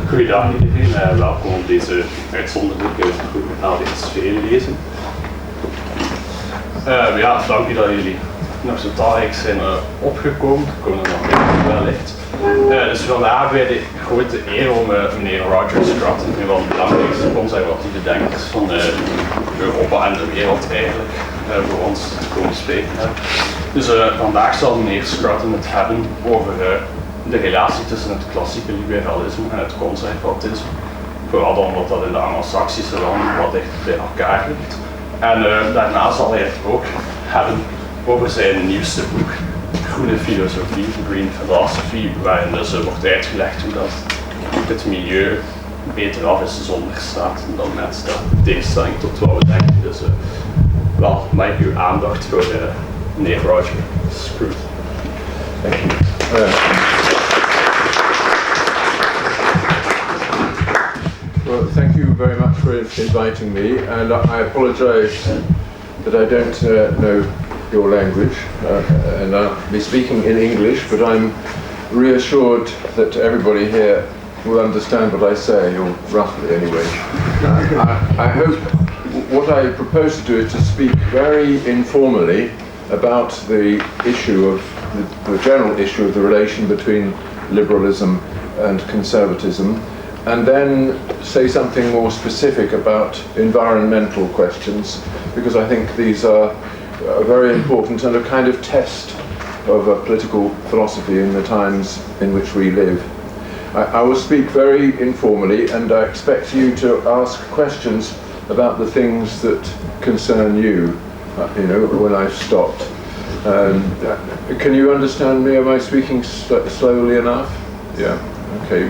Goeiedag iedereen, welkom op deze uitzonderlijke LVSV Lezing. Dank u dat jullie nog zo talrijk zijn opgekomen. Er komen er nog wellicht. Dus vandaag bij de grote eer om meneer Roger Scruton, een van de belangrijkste conservatieve denkers van Europa en de wereld eigenlijk, voor ons te komen spreken. Dus vandaag zal meneer Scruton het hebben over de relatie tussen het klassieke liberalisme en het conservatisme. Vooral omdat dat in de Anglo-Saxische landen wat dichter bij elkaar ligt. En daarna zal hij het ook hebben over zijn nieuwste boek, Groene Filosofie, Green Philosophy, waarin dus wordt uitgelegd hoe dat het milieu beter af is zonder staat dan met staat, in tegenstelling tot wat we denken. Dus mag ik uw aandacht voor meneer Roger Scruton. Dank je. Well, thank you very much for inviting me, and I apologize that I don't know your language, and I'll be speaking in English, but I'm reassured that everybody here will understand what I say, or roughly anyway. I hope what I propose to do is to speak very informally about the issue of the general issue of the relation between liberalism and conservatism, and then say something more specific about environmental questions, because I think these are very important and a kind of test of a political philosophy in the times in which we live. I will speak very informally, and I expect you to ask questions about the things that concern you, when I've stopped. Can you understand me? Am I speaking slowly enough? Yeah. Okay,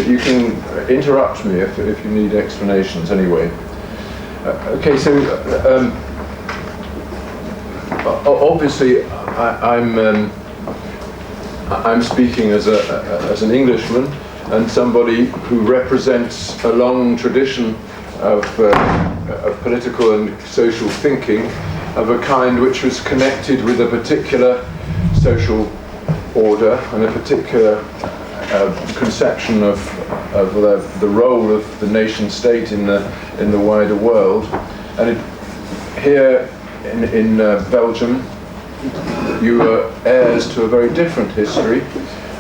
you can interrupt me if you need explanations anyway. Obviously I'm speaking as an Englishman and somebody who represents a long tradition of political and social thinking of a kind which was connected with a particular social order and a particular conception of the role of the nation state in the wider world. And here in Belgium, you are heirs to a very different history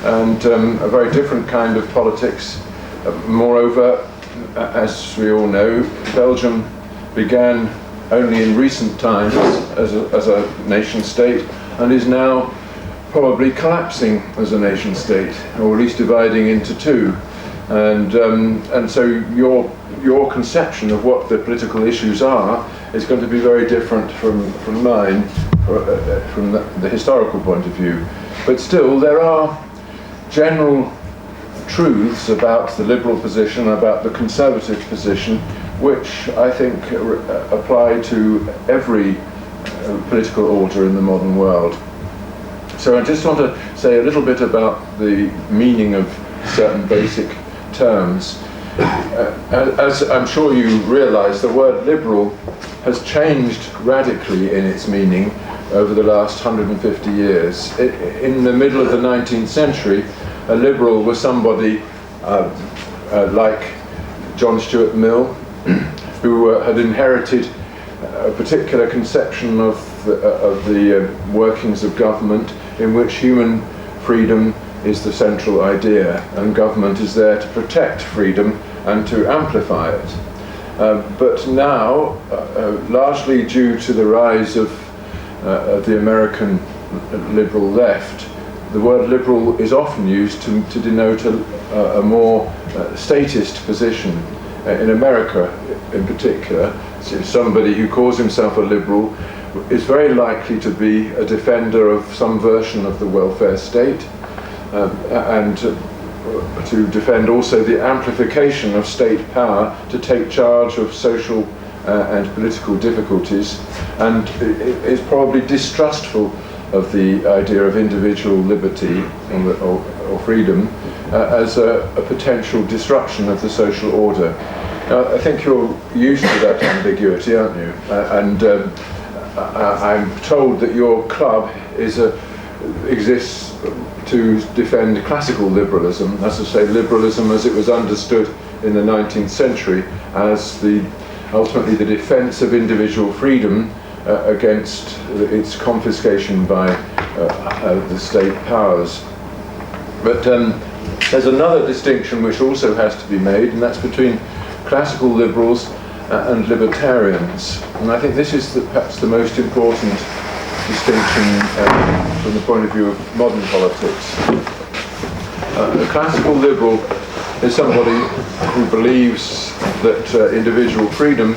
and a very different kind of politics. Moreover, as we all know, Belgium began only in recent times as a nation state and is now probably collapsing as a nation state, or at least dividing into two. And so your conception of what the political issues are is going to be very different from mine, from the historical point of view. But still, there are general truths about the liberal position, about the conservative position, which I think apply to every political order in the modern world. So I just want to say a little bit about the meaning of certain basic terms. As I'm sure you realize, the word liberal has changed radically in its meaning over the last 150 years. In the middle of the 19th century, a liberal was somebody like John Stuart Mill, who had inherited a particular conception of the workings of government, in which human freedom is the central idea, and government is there to protect freedom and to amplify it. But now, largely due to the rise of the American liberal left, the word liberal is often used to denote a more statist position. In America, in particular, somebody who calls himself a liberal is very likely to be a defender of some version of the welfare state, and to defend also the amplification of state power to take charge of social and political difficulties, and is probably distrustful of the idea of individual liberty or freedom as a potential disruption of the social order. Now, I think you're used to that ambiguity, aren't you? I'm told that your club exists to defend classical liberalism, that's to say liberalism as it was understood in the 19th century as ultimately the defence of individual freedom against its confiscation by the state powers. But there's another distinction which also has to be made, and that's between classical liberals and libertarians. And I think this is perhaps the most important distinction from the point of view of modern politics. A classical liberal is somebody who believes that individual freedom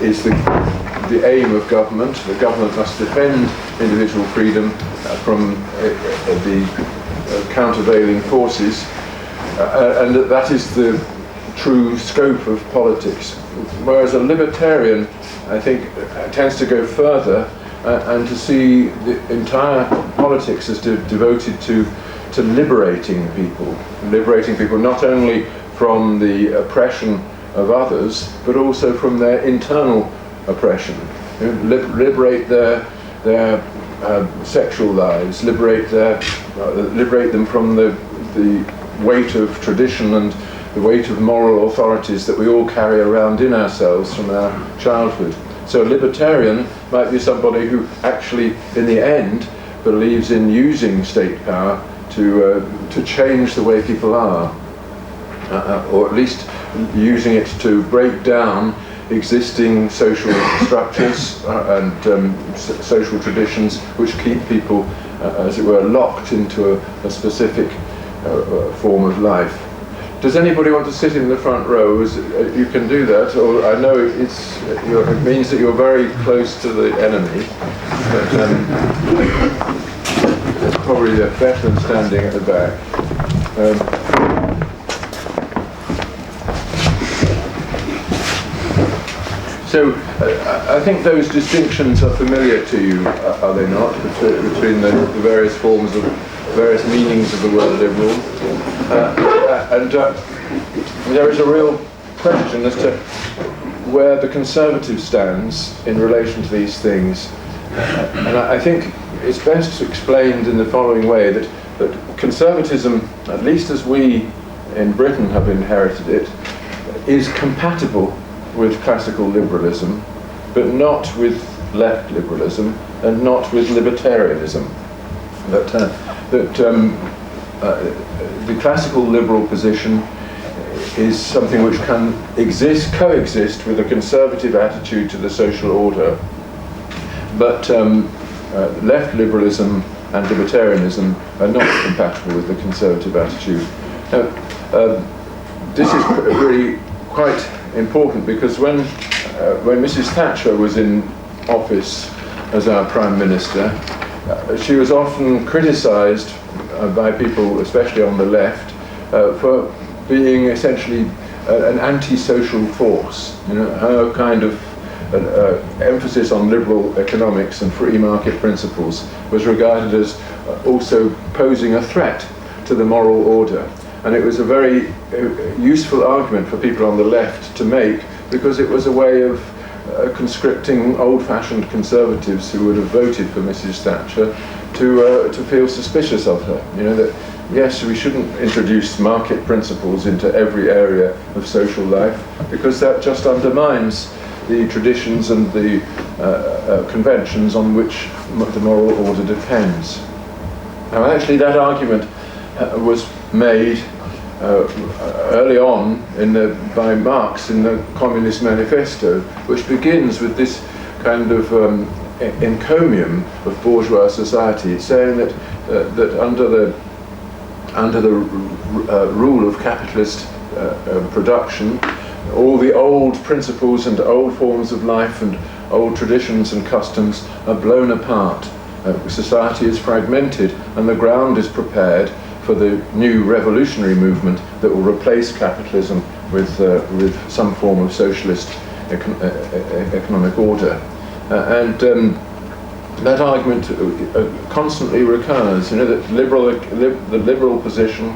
is the aim of government. The government must defend individual freedom from the countervailing forces, and that is the true scope of politics. Whereas a libertarian, I think, tends to go further and to see the entire politics as devoted to liberating people not only from the oppression of others, but also from their internal oppression. Liberate their sexual lives, liberate them from the weight of tradition and the weight of moral authorities that we all carry around in ourselves from our childhood. So a libertarian might be somebody who actually, in the end, believes in using state power to change the way people are, or at least using it to break down existing social structures and social traditions which keep people, as it were, locked into a specific form of life. Does anybody want to sit in the front row? You can do that, or I know it means that you're very close to the enemy, but it's probably better than standing at the back. So I think those distinctions are familiar to you, are they not, between the various forms of various meanings of the word liberal, and there is a real question as to where the conservative stands in relation to these things, and I think it's best explained in the following way, that conservatism, at least as we in Britain have inherited it, is compatible with classical liberalism, but not with left liberalism and not with libertarianism. The classical liberal position is something which can coexist with a conservative attitude to the social order, but left liberalism and libertarianism are not compatible with the conservative attitude. This is really quite important, because when Mrs. Thatcher was in office as our Prime Minister, she was often criticised by people, especially on the left, for being essentially an anti-social force. Her kind of emphasis on liberal economics and free market principles was regarded as also posing a threat to the moral order. And it was a very useful argument for people on the left to make, because it was a way of conscripting old-fashioned conservatives who would have voted for Mrs. Thatcher to feel suspicious of her. That yes, we shouldn't introduce market principles into every area of social life, because that just undermines the traditions and the conventions on which the moral order depends. Now, actually, that argument was made early on by Marx in the Communist Manifesto, which begins with this kind of encomium of bourgeois society, saying that under the rule of capitalist production, all the old principles and old forms of life and old traditions and customs are blown apart. Society is fragmented, and the ground is prepared for the new revolutionary movement that will replace capitalism with some form of socialist economic order. that argument constantly recurs. You know, that the liberal position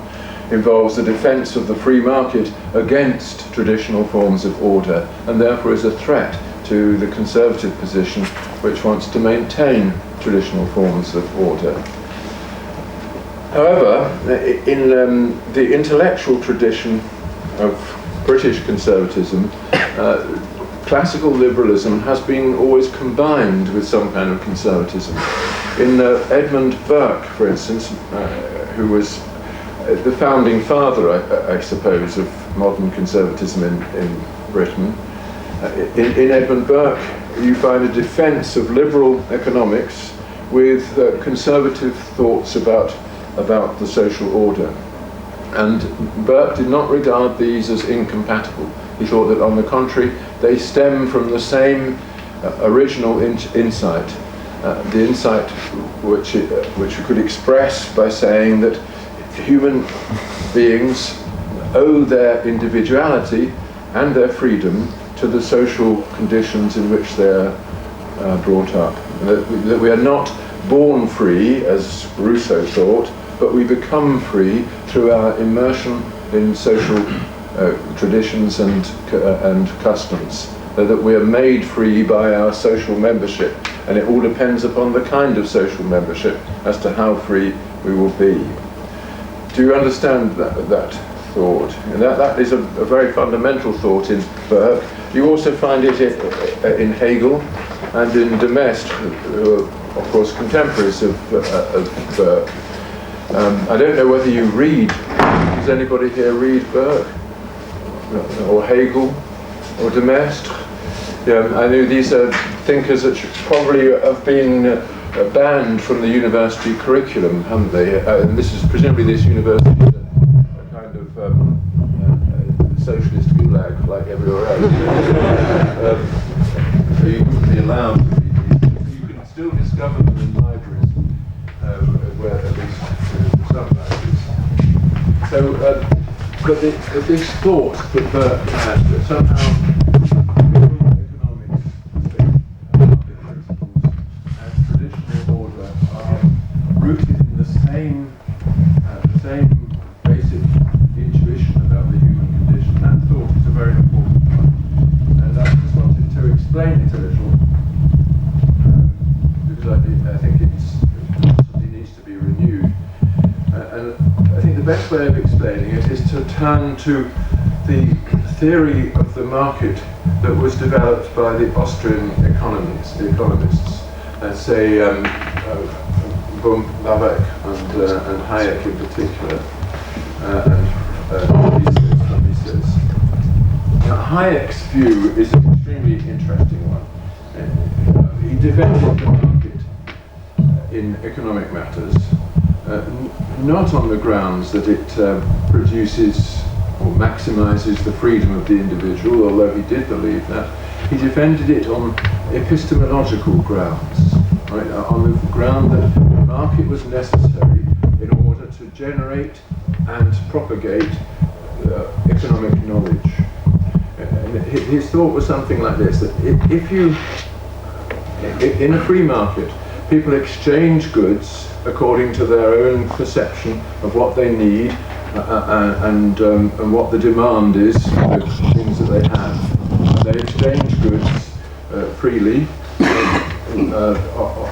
involves the defence of the free market against traditional forms of order, and therefore is a threat to the conservative position, which wants to maintain traditional forms of order. However, in the intellectual tradition of British conservatism, classical liberalism has been always combined with some kind of conservatism. In Edmund Burke, for instance, who was the founding father, I suppose, of modern conservatism in Britain, in Edmund Burke you find a defence of liberal economics with conservative thoughts about the social order. And Burke did not regard these as incompatible. He thought that, on the contrary, they stem from the same original insight, the insight which you could express by saying that human beings owe their individuality and their freedom to the social conditions in which they're brought up. That we are not born free, as Rousseau thought, but we become free through our immersion in social traditions and customs. That we are made free by our social membership, and it all depends upon the kind of social membership as to how free we will be. Do you understand that thought? And that is a very fundamental thought in Burke. You also find it in Hegel and in de Maistre, who are, of course, contemporaries of Burke. I don't know whether you read. Does anybody here read Burke? Or Hegel? Or de Maistre? Yeah, I know these are thinkers that should probably have been banned from the university curriculum, haven't they? And this is presumably this university is a kind of socialist gulag like everywhere else. So you wouldn't be allowed to read these. You can still discover them in libraries, where at least some libraries. So, but this thought that Burke had that somehow rooted in the same basic intuition about the human condition. That thought is a very important one, and I just wanted to explain it a little, because I think it constantly needs to be renewed. And I think the best way of explaining it is to turn to the theory of the market that was developed by the Austrian economists, say Babeck and Hayek in particular, and Mises. Now, Hayek's view is an extremely interesting one. He defended the market in economic matters, not on the grounds that it produces or maximizes the freedom of the individual, although he did believe that. He defended it on epistemological grounds, right? On the ground that the market was necessary in order to generate and propagate economic knowledge. His thought was something like this: that if you, in a free market, people exchange goods according to their own perception of what they need and what the demand is for the things that they have. They exchange goods freely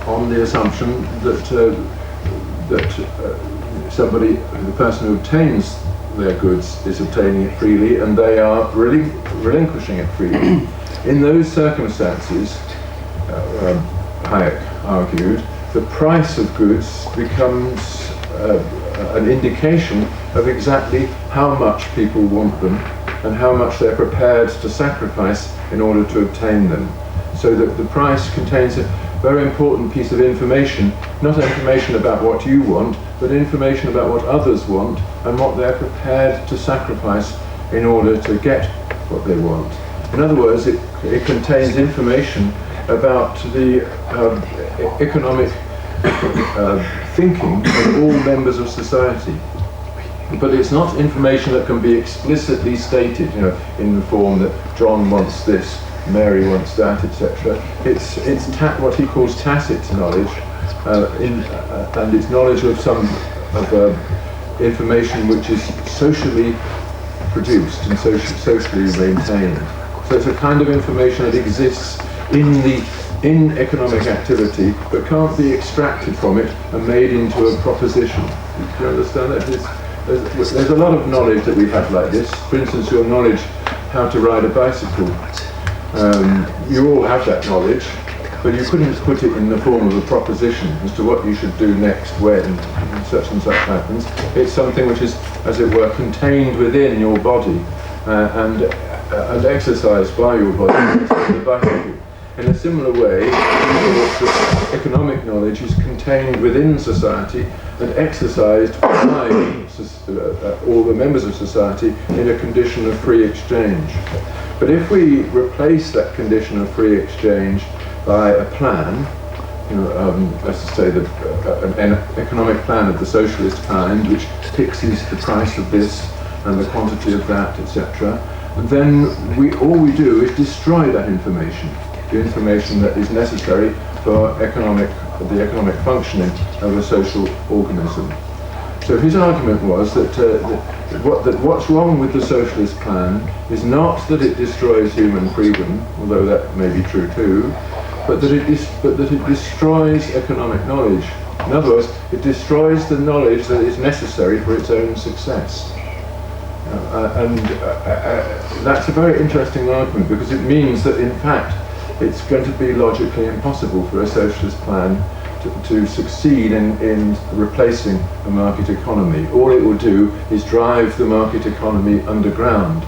on the assumption that the person who obtains their goods is obtaining it freely, and they are relinquishing it freely. In those circumstances, Hayek argued, the price of goods becomes an indication of exactly how much people want them and how much they're prepared to sacrifice in order to obtain them. So that the price contains a very important piece of information, not information about what you want, but information about what others want and what they're prepared to sacrifice in order to get what they want. In other words, it contains information about the economic thinking of all members of society. But it's not information that can be explicitly stated, in the form that John wants this, Mary wants that, etc. It's what he calls tacit knowledge, and it's knowledge of information which is socially produced and socially maintained. So it's a kind of information that exists in economic activity, but can't be extracted from it and made into a proposition. Do you understand that? There's a lot of knowledge that we have like this. For instance, your knowledge how to ride a bicycle. You all have that knowledge, but you couldn't put it in the form of a proposition as to what you should do next when such and such happens. It's something which is, as it were, contained within your body and exercised by your body, the bicycle. In a similar way, economic knowledge is contained within society and exercised by all the members of society in a condition of free exchange. But if we replace that condition of free exchange by a plan, let's say an economic plan of the socialist kind, which fixes the price of this and the quantity of that, etc., then all we do is destroy that information. The information that is necessary for the economic functioning of a social organism. So his argument was that what's wrong with the socialist plan is not that it destroys human freedom, although that may be true too, but that it destroys economic knowledge. In other words, it destroys the knowledge that is necessary for its own success. That's a very interesting argument, because it means that in fact it's going to be logically impossible for a socialist plan to succeed in replacing a market economy. All it will do is drive the market economy underground,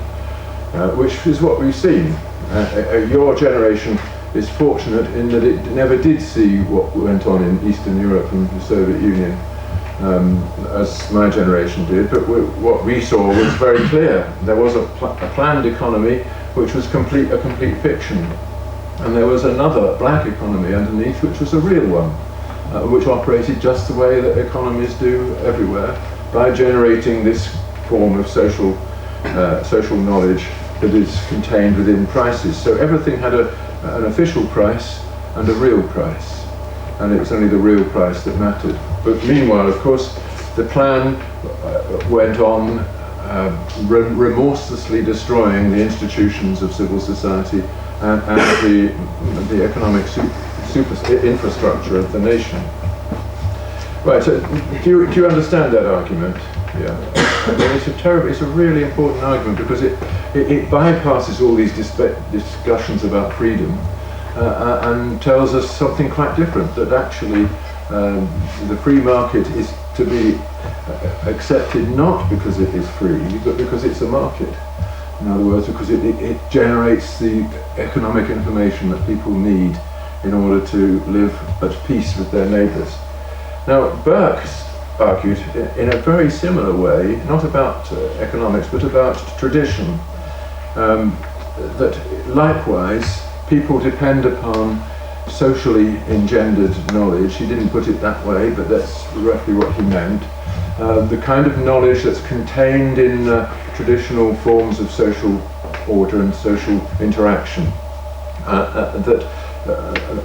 which is what we've seen. Your generation is fortunate in that it never did see what went on in Eastern Europe and the Soviet Union, as my generation did, but what we saw was very clear. There was a planned economy which was a complete fiction. And there was another black economy underneath, which was a real one, which operated just the way that economies do everywhere, by generating this form of social knowledge that is contained within prices. So everything had an official price and a real price, and it was only the real price that mattered. But meanwhile, of course, the plan went on remorselessly destroying the institutions of civil society and the economic infrastructure of the nation. Right, so do you understand that argument? Yeah. I mean, it's a really important argument, because it bypasses all these discussions about freedom and tells us something quite different, that actually the free market is to be accepted not because it is free, but because it's a market. In other words, because it generates the economic information that people need in order to live at peace with their neighbours. Now, Burke argued in a very similar way, not about economics, but about tradition, that likewise people depend upon socially engendered knowledge. He didn't put it that way, but that's roughly what he meant. The kind of knowledge that's contained in traditional forms of social order and social interaction.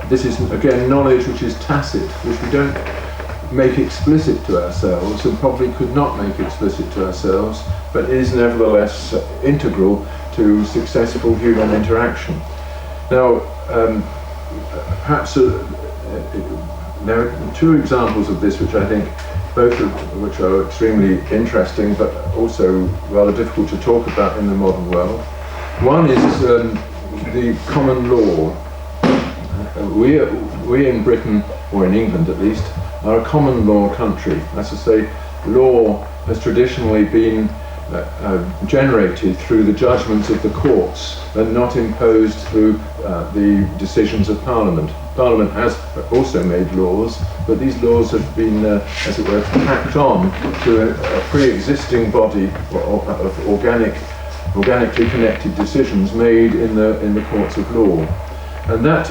This is, again, knowledge which is tacit, which we don't make explicit to ourselves, and probably could not make explicit to ourselves, but is nevertheless integral to successful human interaction. Now, perhaps there are two examples of this which I think, both of which are extremely interesting, but also rather difficult to talk about in the modern world. One is the common law. We in Britain, or in England at least, are a common law country. That's to say, law has traditionally been generated through the judgments of the courts and not imposed through the decisions of Parliament. Parliament has also made laws, but these laws have been, as it were, tacked on to a pre-existing body of organically connected decisions made in the courts of law. And that,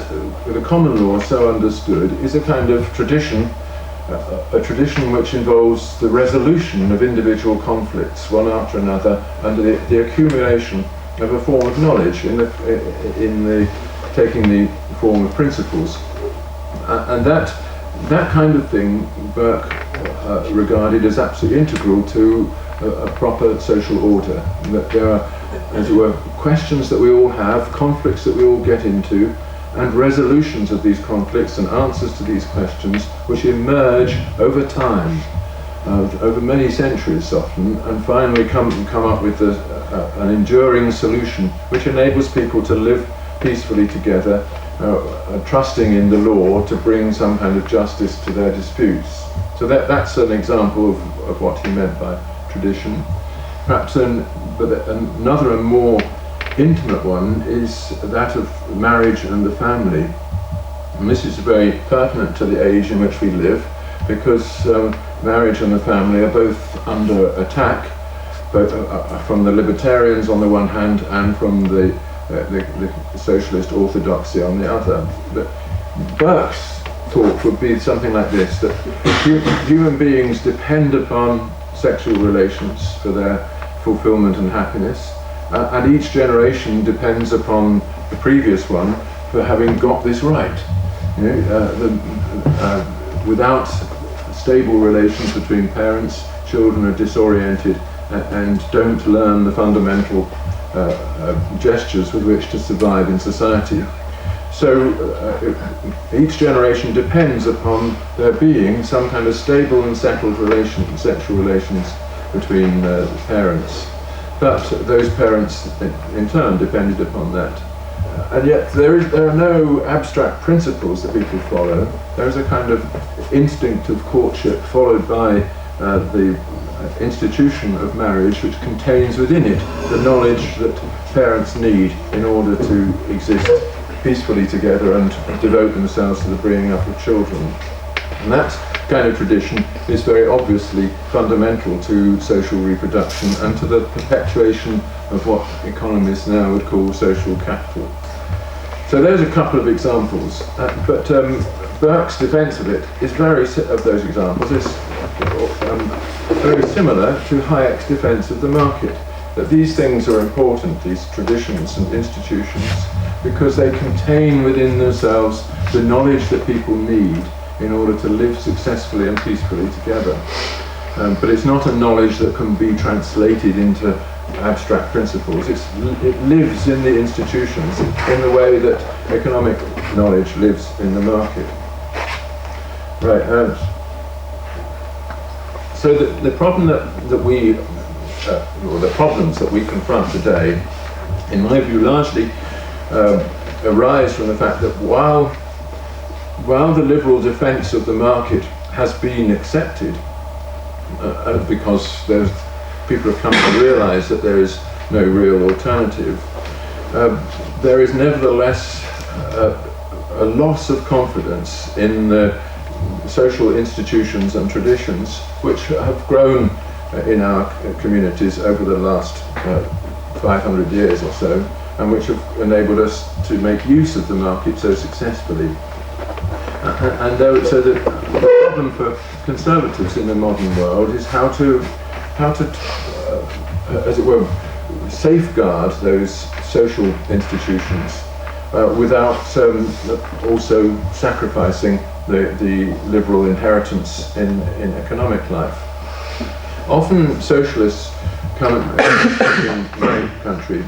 the common law, so understood, is a kind of tradition, a tradition which involves the resolution of individual conflicts, one after another, and the accumulation of a form of knowledge in the taking the form of principles, and that kind of thing Burke regarded as absolutely integral to a proper social order. That there are, as it were, questions that we all have, conflicts that we all get into, and resolutions of these conflicts and answers to these questions which emerge over time, over many centuries often, and finally come up with an enduring solution which enables people to live peacefully together, trusting in the law to bring some kind of justice to their disputes. So that's an example of what he meant by tradition. Perhaps another and more intimate one is that of marriage and the family. And this is very pertinent to the age in which we live, because marriage and the family are both under attack, both from the libertarians on the one hand and from the socialist orthodoxy on the other. But Burke's thought would be something like this, that human beings depend upon sexual relations for their fulfillment and happiness, and each generation depends upon the previous one for having got this right. Without stable relations between parents, children are disoriented and don't learn the fundamental gestures with which to survive in society. So each generation depends upon there being some kind of stable and settled sexual relations between parents. But those parents in turn depended upon that. And yet there are no abstract principles that people follow. There is a kind of instinct of courtship followed by the institution of marriage, which contains within it the knowledge that parents need in order to exist peacefully together and devote themselves to the bringing up of children. And that kind of tradition is very obviously fundamental to social reproduction and to the perpetuation of what economists now would call social capital. So there's a couple of examples, but Burke's defence of it is very very similar to Hayek's defence of the market. That these things are important, these traditions and institutions, because they contain within themselves the knowledge that people need in order to live successfully and peacefully together. But it's not a knowledge that can be translated into abstract principles. It lives in the institutions in the way that economic knowledge lives in the market. Right. So the problem that we, or the problems that we confront today, in my view, largely arise from the fact that while the liberal defence of the market has been accepted, because people have come to realise that there is no real alternative, there is nevertheless a loss of confidence in the social institutions and traditions which have grown in our communities over the last 500 years or so, and which have enabled us to make use of the market so successfully. So the problem for conservatives in the modern world is how to as it were, safeguard those social institutions without also sacrificing the liberal inheritance in economic life. Often socialists in my country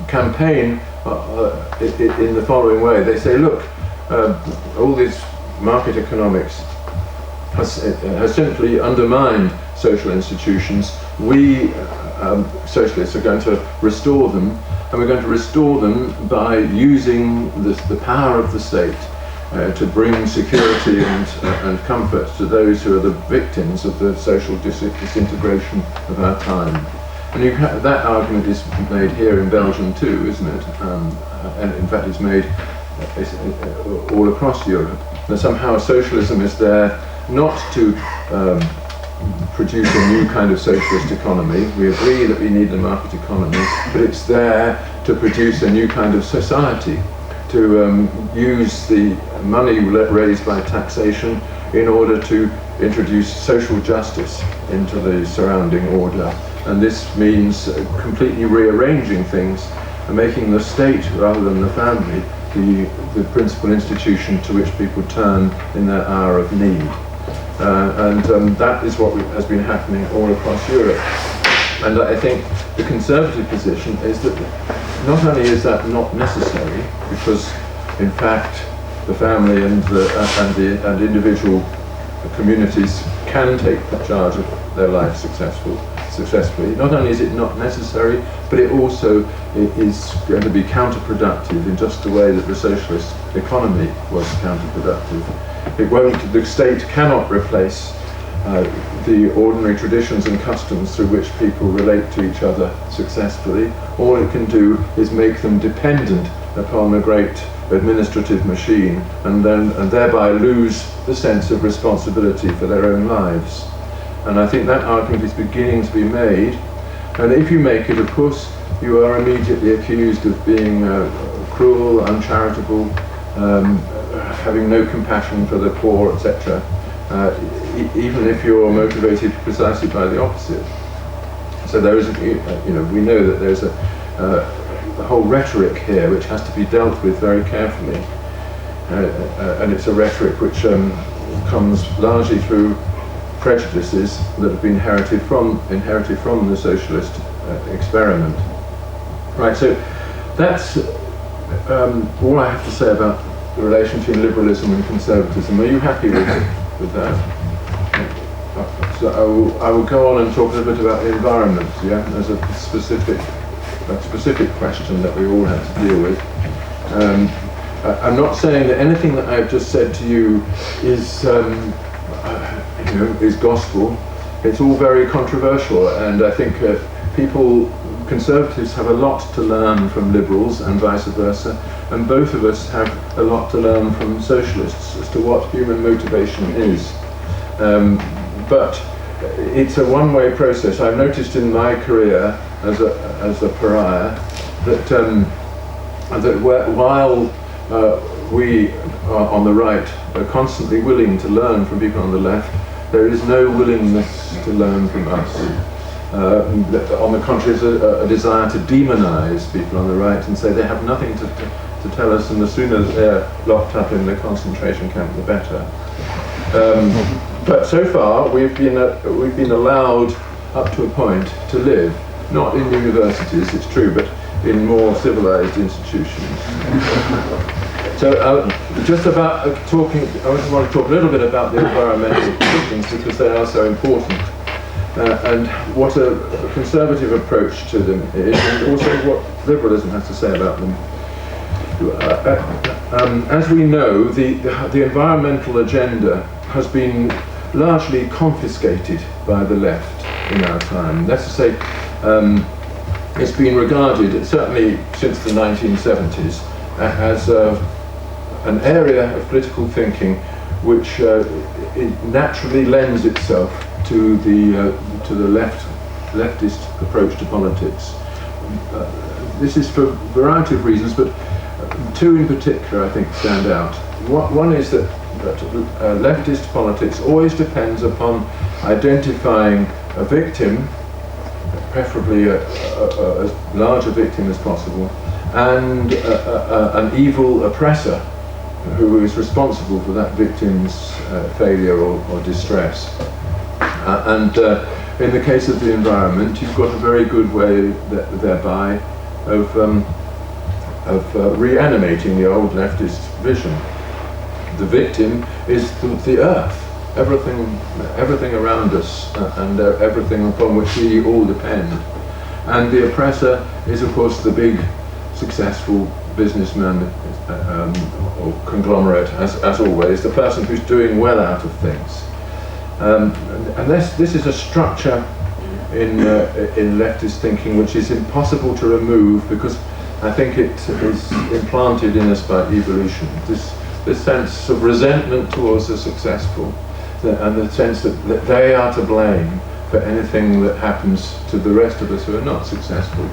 campaign in the following way. They say, look, all this market economics has simply undermined social institutions. We socialists are going to restore them, and we're going to restore them by using the power of the state to bring security and comfort to those who are the victims of the social disintegration of our time. And that argument is made here in Belgium too, isn't it? And in fact it's made all across Europe. That somehow socialism is there not to produce a new kind of socialist economy. We agree that we need a market economy, but it's there to produce a new kind of society, to use the money raised by taxation in order to introduce social justice into the surrounding order And this means completely rearranging things and making the state, rather than the family, the principal institution to which people turn in their hour of need. That is what has been happening all across Europe. And I think the conservative position is that not only is that not necessary, because in fact the family and individual communities can take charge of their life successfully. Not only is it not necessary, but it also is going to be counterproductive in just the way that the socialist economy was counterproductive. The state cannot replace the ordinary traditions and customs through which people relate to each other successfully. All it can do is make them dependent upon a great administrative machine, and thereby lose the sense of responsibility for their own lives. And I think that argument is beginning to be made. And if you make it, of course, you are immediately accused of being cruel, uncharitable, having no compassion for the poor, etc. Even if you're motivated precisely by the opposite. So there is, we know that there's a whole rhetoric here which has to be dealt with very carefully, and it's a rhetoric which comes largely through prejudices that have been inherited from the socialist experiment. Right. So that's all I have to say about the relation between liberalism and conservatism. Are you happy with that? So I will go on and talk a little bit about the environment. Yeah, there's a specific question that we all have to deal with. I'm not saying that anything that I've just said to you is is gospel. It's all very controversial, and I think conservatives have a lot to learn from liberals and vice versa, and both of us have a lot to learn from socialists as to what human motivation is. But it's a one-way process. I've noticed in my career as a pariah that while we on the right are constantly willing to learn from people on the left, there is no willingness to learn from us. On the contrary, there's a desire to demonize people on the right and say they have nothing to tell us, and the sooner they're locked up in the concentration camp, the better. But so far, we've been allowed up to a point to live, not in universities, it's true, but in more civilized institutions. So just about talking, I want to talk a little bit about the environmental conditions because they are so important, and what a conservative approach to them is, and also what liberalism has to say about them. As we know, the environmental agenda has been largely confiscated by the left in our time. That's to say, it's been regarded, certainly since the 1970s, as an area of political thinking which it naturally lends itself to the leftist approach to politics. This is for a variety of reasons, but two in particular I think stand out. One is that leftist politics always depends upon identifying a victim, preferably as large a victim as possible, and an evil oppressor who is responsible for that victim's failure or distress. In the case of the environment, you've got a very good way thereby of reanimating the old leftist vision. The victim is the earth, everything around us, and everything upon which we all depend. And the oppressor is, of course, the big, successful businessman or conglomerate, as always, the person who's doing well out of things. And this is a structure in leftist thinking which is impossible to remove, because I think it is implanted in us by evolution. This sense of resentment towards the successful, and the sense that they are to blame for anything that happens to the rest of us who are not successful.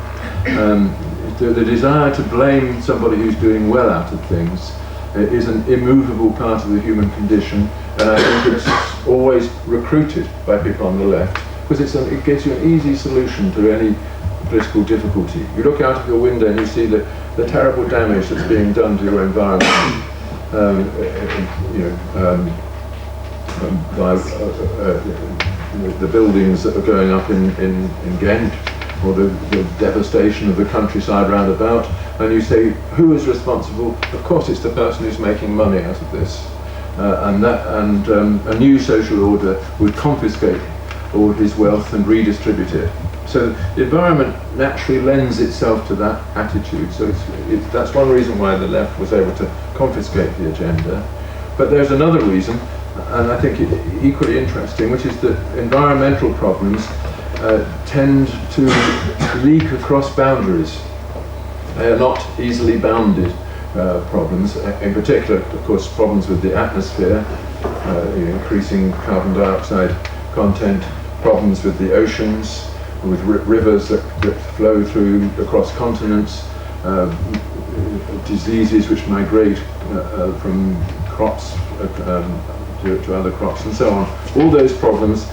The desire to blame somebody who's doing well out of things is an immovable part of the human condition, and I think it's always recruited by people on the left because it gives you an easy solution to any political difficulty. You look out of your window and you see the terrible damage that's being done to your environment. By the buildings that are going up in Gent, or the devastation of the countryside round about, and you say, who is responsible? Of course it's the person who's making money out of this. And a new social order would confiscate all his wealth and redistribute it. So the environment naturally lends itself to that attitude. So that's one reason why the left was able to confiscate the agenda. But there's another reason, and I think equally interesting, which is that environmental problems tend to leak across boundaries. They are not easily bounded problems. In particular, of course, problems with the atmosphere, increasing carbon dioxide content, problems with the oceans, with rivers that flow across continents, diseases which migrate from crops to other crops, and so on. All those problems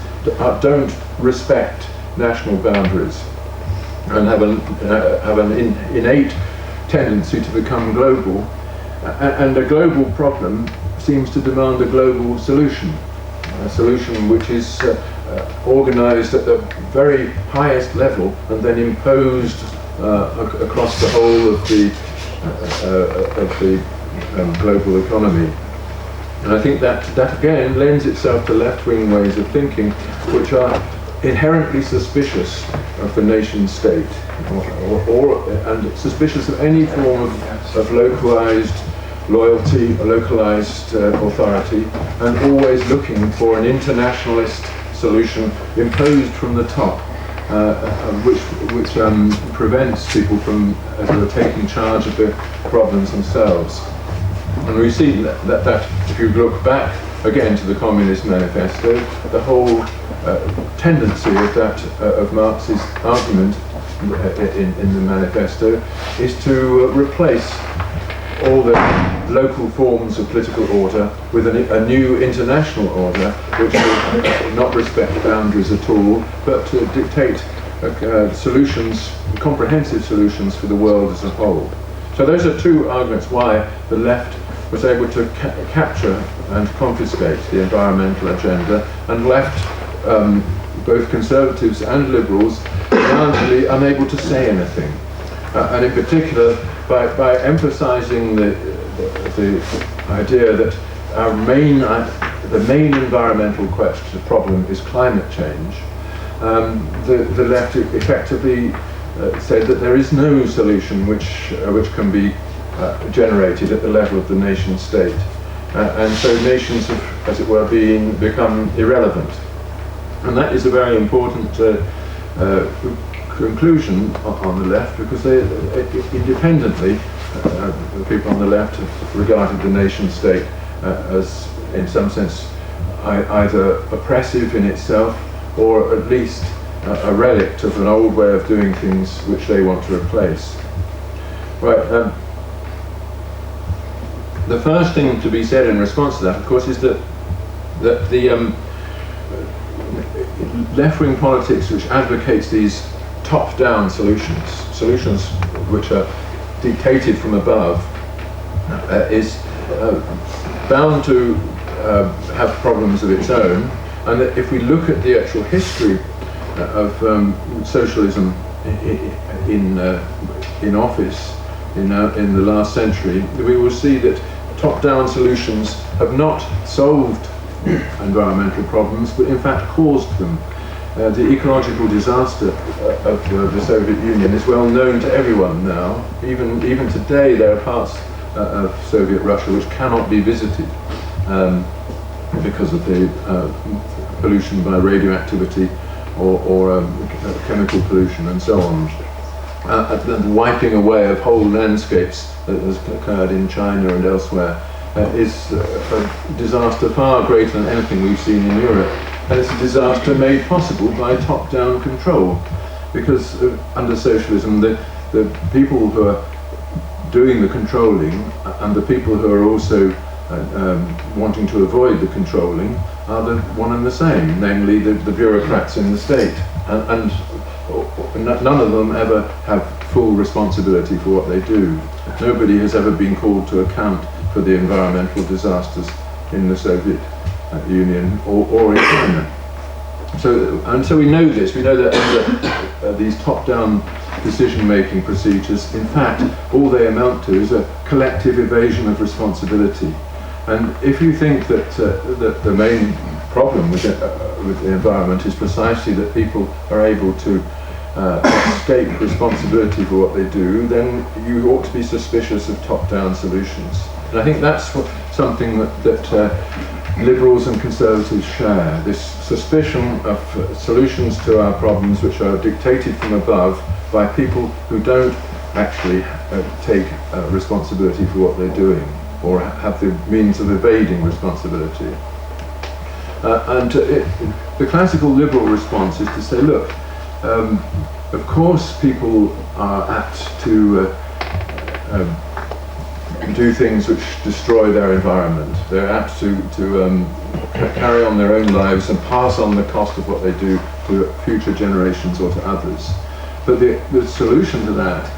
don't respect national boundaries and have an innate tendency to become global. And a global problem seems to demand a global solution, a solution which is organized at the very highest level and then imposed across the whole of the global economy. And I think that again lends itself to left-wing ways of thinking, which are inherently suspicious of the nation state, and suspicious of any form of localized loyalty, localized authority, and always looking for an internationalist solution imposed from the top, which prevents people from taking charge of the problems themselves. And we see that if you look back again to the Communist Manifesto, the whole tendency of Marx's argument in the manifesto is to replace all the local forms of political order with a new international order which will not respect boundaries at all, but to dictate solutions, comprehensive solutions for the world as a whole. So those are two arguments why the left was able to capture and confiscate the environmental agenda and left both conservatives and liberals largely unable to say anything. And in particular, by emphasizing the idea that the main environmental problem is climate change, the left effectively said that there is no solution which can be generated at the level of the nation state, and so nations have, as it were, become irrelevant. And that is a very important conclusion on the left, because they independently, the people on the left have regarded the nation state as, in some sense, either oppressive in itself, or at least a relic of an old way of doing things which they want to replace. Right. The first thing to be said in response to that, of course, is that the left-wing politics which advocates these top-down solutions which are dictated from above, is bound to have problems of its own, and that if we look at the actual history of socialism in office in the last century, we will see that top-down solutions have not solved environmental problems, but in fact caused them. The ecological disaster of the Soviet Union is well known to everyone now. Even today there are parts of Soviet Russia which cannot be visited because of the pollution by radioactivity or chemical pollution and so on. The wiping away of whole landscapes that has occurred in China and elsewhere is a disaster far greater than anything we've seen in Europe, and it's a disaster made possible by top-down control, because under socialism the people who are doing the controlling and the people who are also wanting to avoid the controlling are the one and the same, namely the bureaucrats in the state. And none of them ever have full responsibility for what they do. Nobody has ever been called to account for the environmental disasters in the Soviet Union or in China. So we know this. We know that under these top-down decision-making procedures, in fact, all they amount to is a collective evasion of responsibility. And if you think that the main problem with the environment is precisely that people are able to escape responsibility for what they do, then you ought to be suspicious of top-down solutions. And I think that's something that liberals and conservatives share, this suspicion of solutions to our problems which are dictated from above by people who don't actually take responsibility for what they're doing or have the means of evading responsibility. The classical liberal response is to say, look, of course people are apt to do things which destroy their environment. They're apt to carry on their own lives and pass on the cost of what they do to future generations or to others. But the solution to that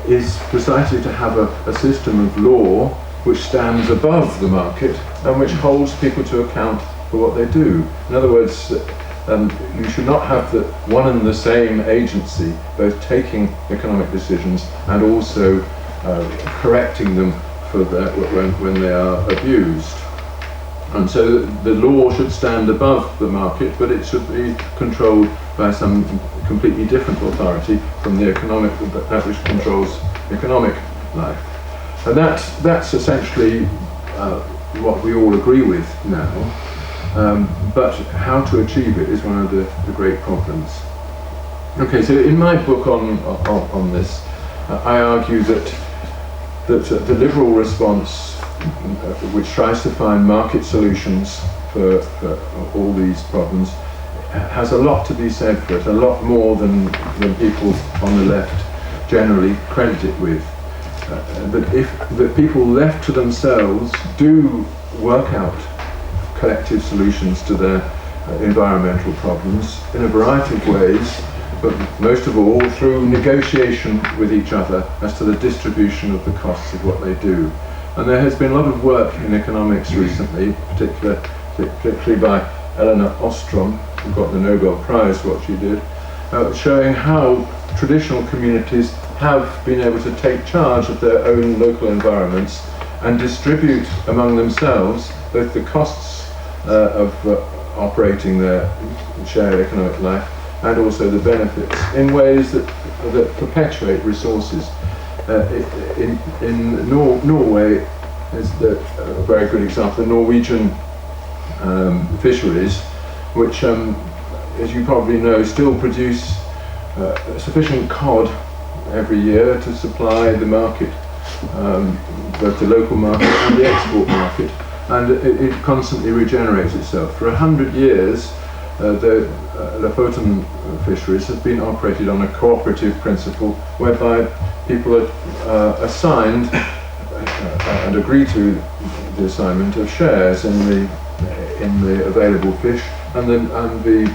is precisely to have a system of law which stands above the market and which holds people to account for what they do. In other words, you should not have the one and the same agency both taking economic decisions and also correcting them for when they are abused. And so the law should stand above the market, but it should be controlled by some completely different authority from the economic, that which controls economic life. And that's essentially what we all agree with now. But how to achieve it is one of the great problems. Okay, so in my book on this, I argue that the liberal response, which tries to find market solutions for all these problems, has a lot to be said for it, a lot more than people on the left generally credit it with. But if the people left to themselves do work out collective solutions to their environmental problems in a variety of ways, but most of all through negotiation with each other as to the distribution of the costs of what they do. And there has been a lot of work in economics recently, particularly by Elinor Ostrom, who got the Nobel Prize for what she did, showing how traditional communities have been able to take charge of their own local environments and distribute among themselves both the costs of operating their shared economic life and also the benefits in ways that perpetuate resources. In Norway is a very good example, the Norwegian fisheries, which, as you probably know, still produce sufficient cod every year to supply the market, both the local market and the export market, and it constantly regenerates itself. For 100 years, the Lofoten fisheries have been operated on a cooperative principle whereby people are assigned and agree to the assignment of shares in the available fish, and the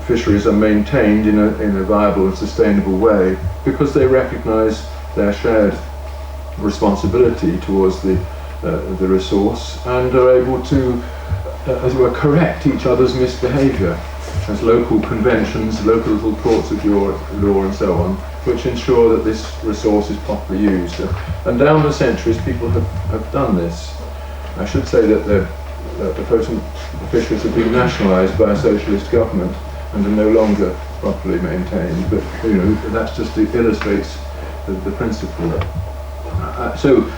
fisheries are maintained in a viable and sustainable way because they recognise their shared responsibility towards the resource and are able to, as it were, correct each other's misbehaviour as local conventions, local little courts of law and so on, which ensure that this resource is properly used. And down the centuries people have done this. I should say that the fisheries have been nationalised by a socialist government and are no longer properly maintained, but that just illustrates the principle. So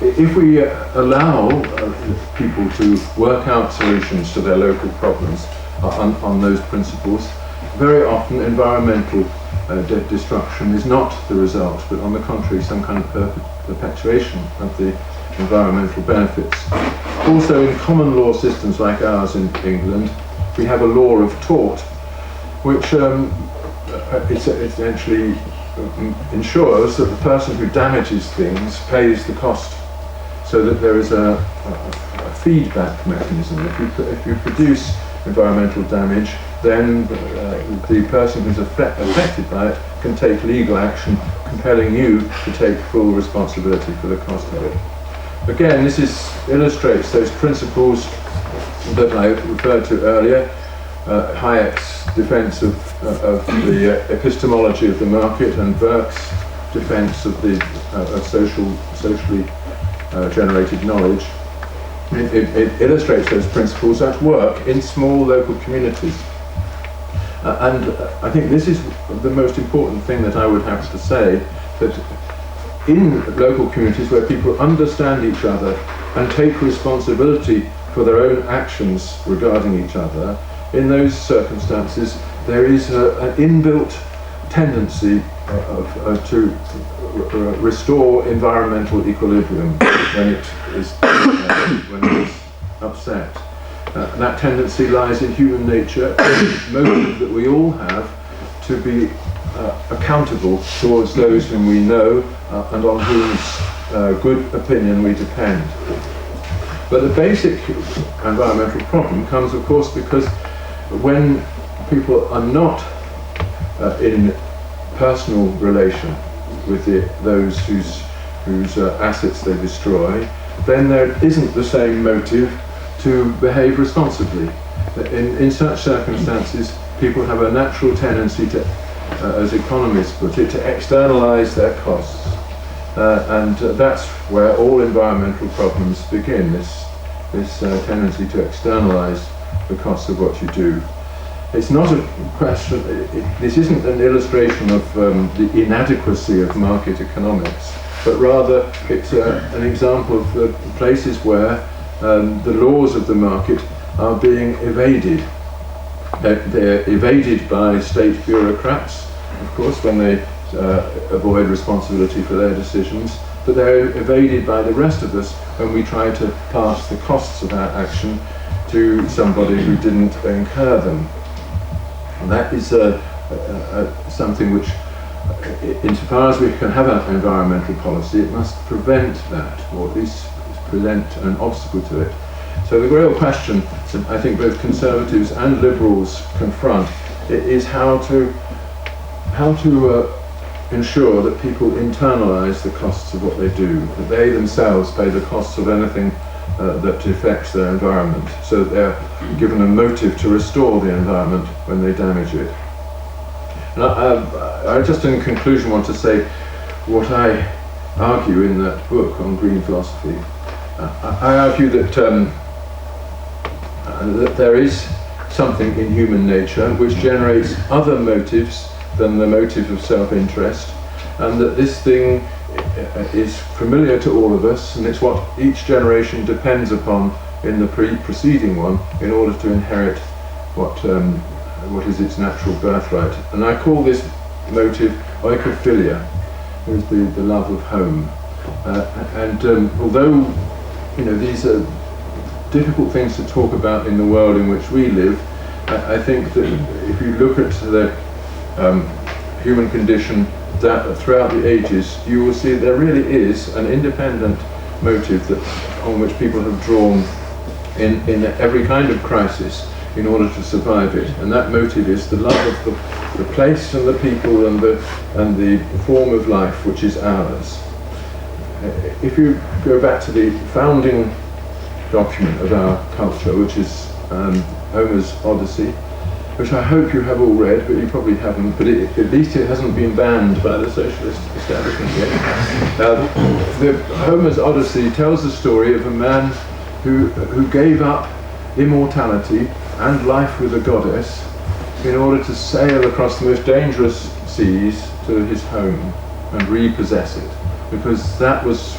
if we allow people to work out solutions to their local problems on those principles, very often environmental destruction is not the result, but on the contrary some kind of perpetuation of the environmental benefits. Also, in common law systems like ours in England, we have a law of tort, which essentially ensures that the person who damages things pays the cost. so that there is a feedback mechanism. If you produce environmental damage, then the person who's affected by it can take legal action, compelling you to take full responsibility for the cost of it. Again, this illustrates those principles that I referred to earlier. Hayek's defense of the epistemology of the market, and Burke's defense of the socially generated knowledge. It illustrates those principles at work in small local communities. And I think this is the most important thing that I would have to say, that in local communities where people understand each other and take responsibility for their own actions regarding each other, in those circumstances there is an inbuilt tendency to restore environmental equilibrium when it is upset. That tendency lies in human nature, the motive that we all have to be accountable towards those whom we know and on whose good opinion we depend. But the basic environmental problem comes, of course, because when people are not in personal relation with those whose assets they destroy, then there isn't the same motive to behave responsibly. In such circumstances, people have a natural tendency to, as economists put it, to externalize their costs. And that's where all environmental problems begin, this tendency to externalize the costs of what you do. It's not a question, this isn't an illustration of the inadequacy of market economics, but rather it's an example of the places where the laws of the market are being evaded. They're evaded by state bureaucrats, of course, when they avoid responsibility for their decisions, but they're evaded by the rest of us when we try to pass the costs of our action to somebody who didn't incur them. And that is something which, insofar as we can have an environmental policy, it must prevent that, or at least present an obstacle to it. So the real question that I think both conservatives and liberals confront is how to ensure that people internalise the costs of what they do, that they themselves pay the costs of anything that affects their environment, so that they're given a motive to restore the environment when they damage it. And I just in conclusion want to say what I argue in that book on green philosophy. I argue that that there is something in human nature which generates other motives than the motive of self-interest, and that this thing is familiar to all of us, and it's what each generation depends upon in the preceding one in order to inherit what is its natural birthright. And I call this motive oikophilia, is the love of home. Although these are difficult things to talk about in the world in which we live, I think that if you look at the human condition that throughout the ages, you will see there really is an independent motive on which people have drawn in every kind of crisis in order to survive it, and that motive is the love of the place and the people and the form of life which is ours. If you go back to the founding document of our culture, which is Homer's Odyssey, which I hope you have all read, but you probably haven't, but at least it hasn't been banned by the socialist establishment yet. Homer's Odyssey tells the story of a man who gave up immortality and life with a goddess in order to sail across the most dangerous seas to his home and repossess it, because that was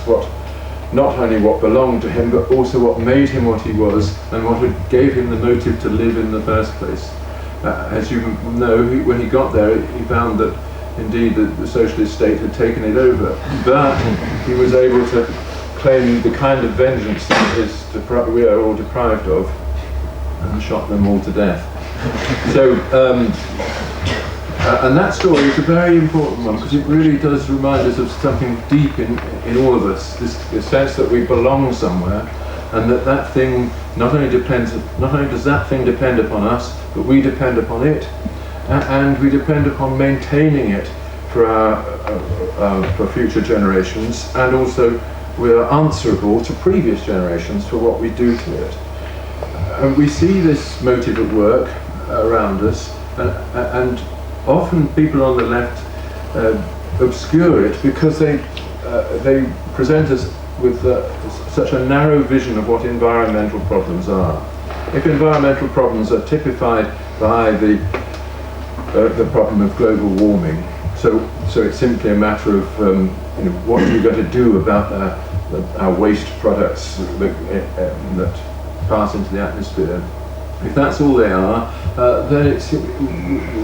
not only what belonged to him, but also what made him what he was and what gave him the motive to live in the first place. As you know, when he got there, he found that indeed the socialist state had taken it over, but he was able to claim the kind of vengeance that we are all deprived of, and shot them all to death. So And that story is a very important one because it really does remind us of something deep in all of us, this sense that we belong somewhere, and that thing not only does that thing depend upon us, but we depend upon it, and we depend upon maintaining it for future generations, and also we are answerable to previous generations for what we do to it. And we see this motive at work around us, and often people on the left obscure it because they present us with such a narrow vision of what environmental problems are. If environmental problems are typified by the problem of global warming, so it's simply a matter of what are you going to do about our waste products that pass into the atmosphere. If that's all they are, then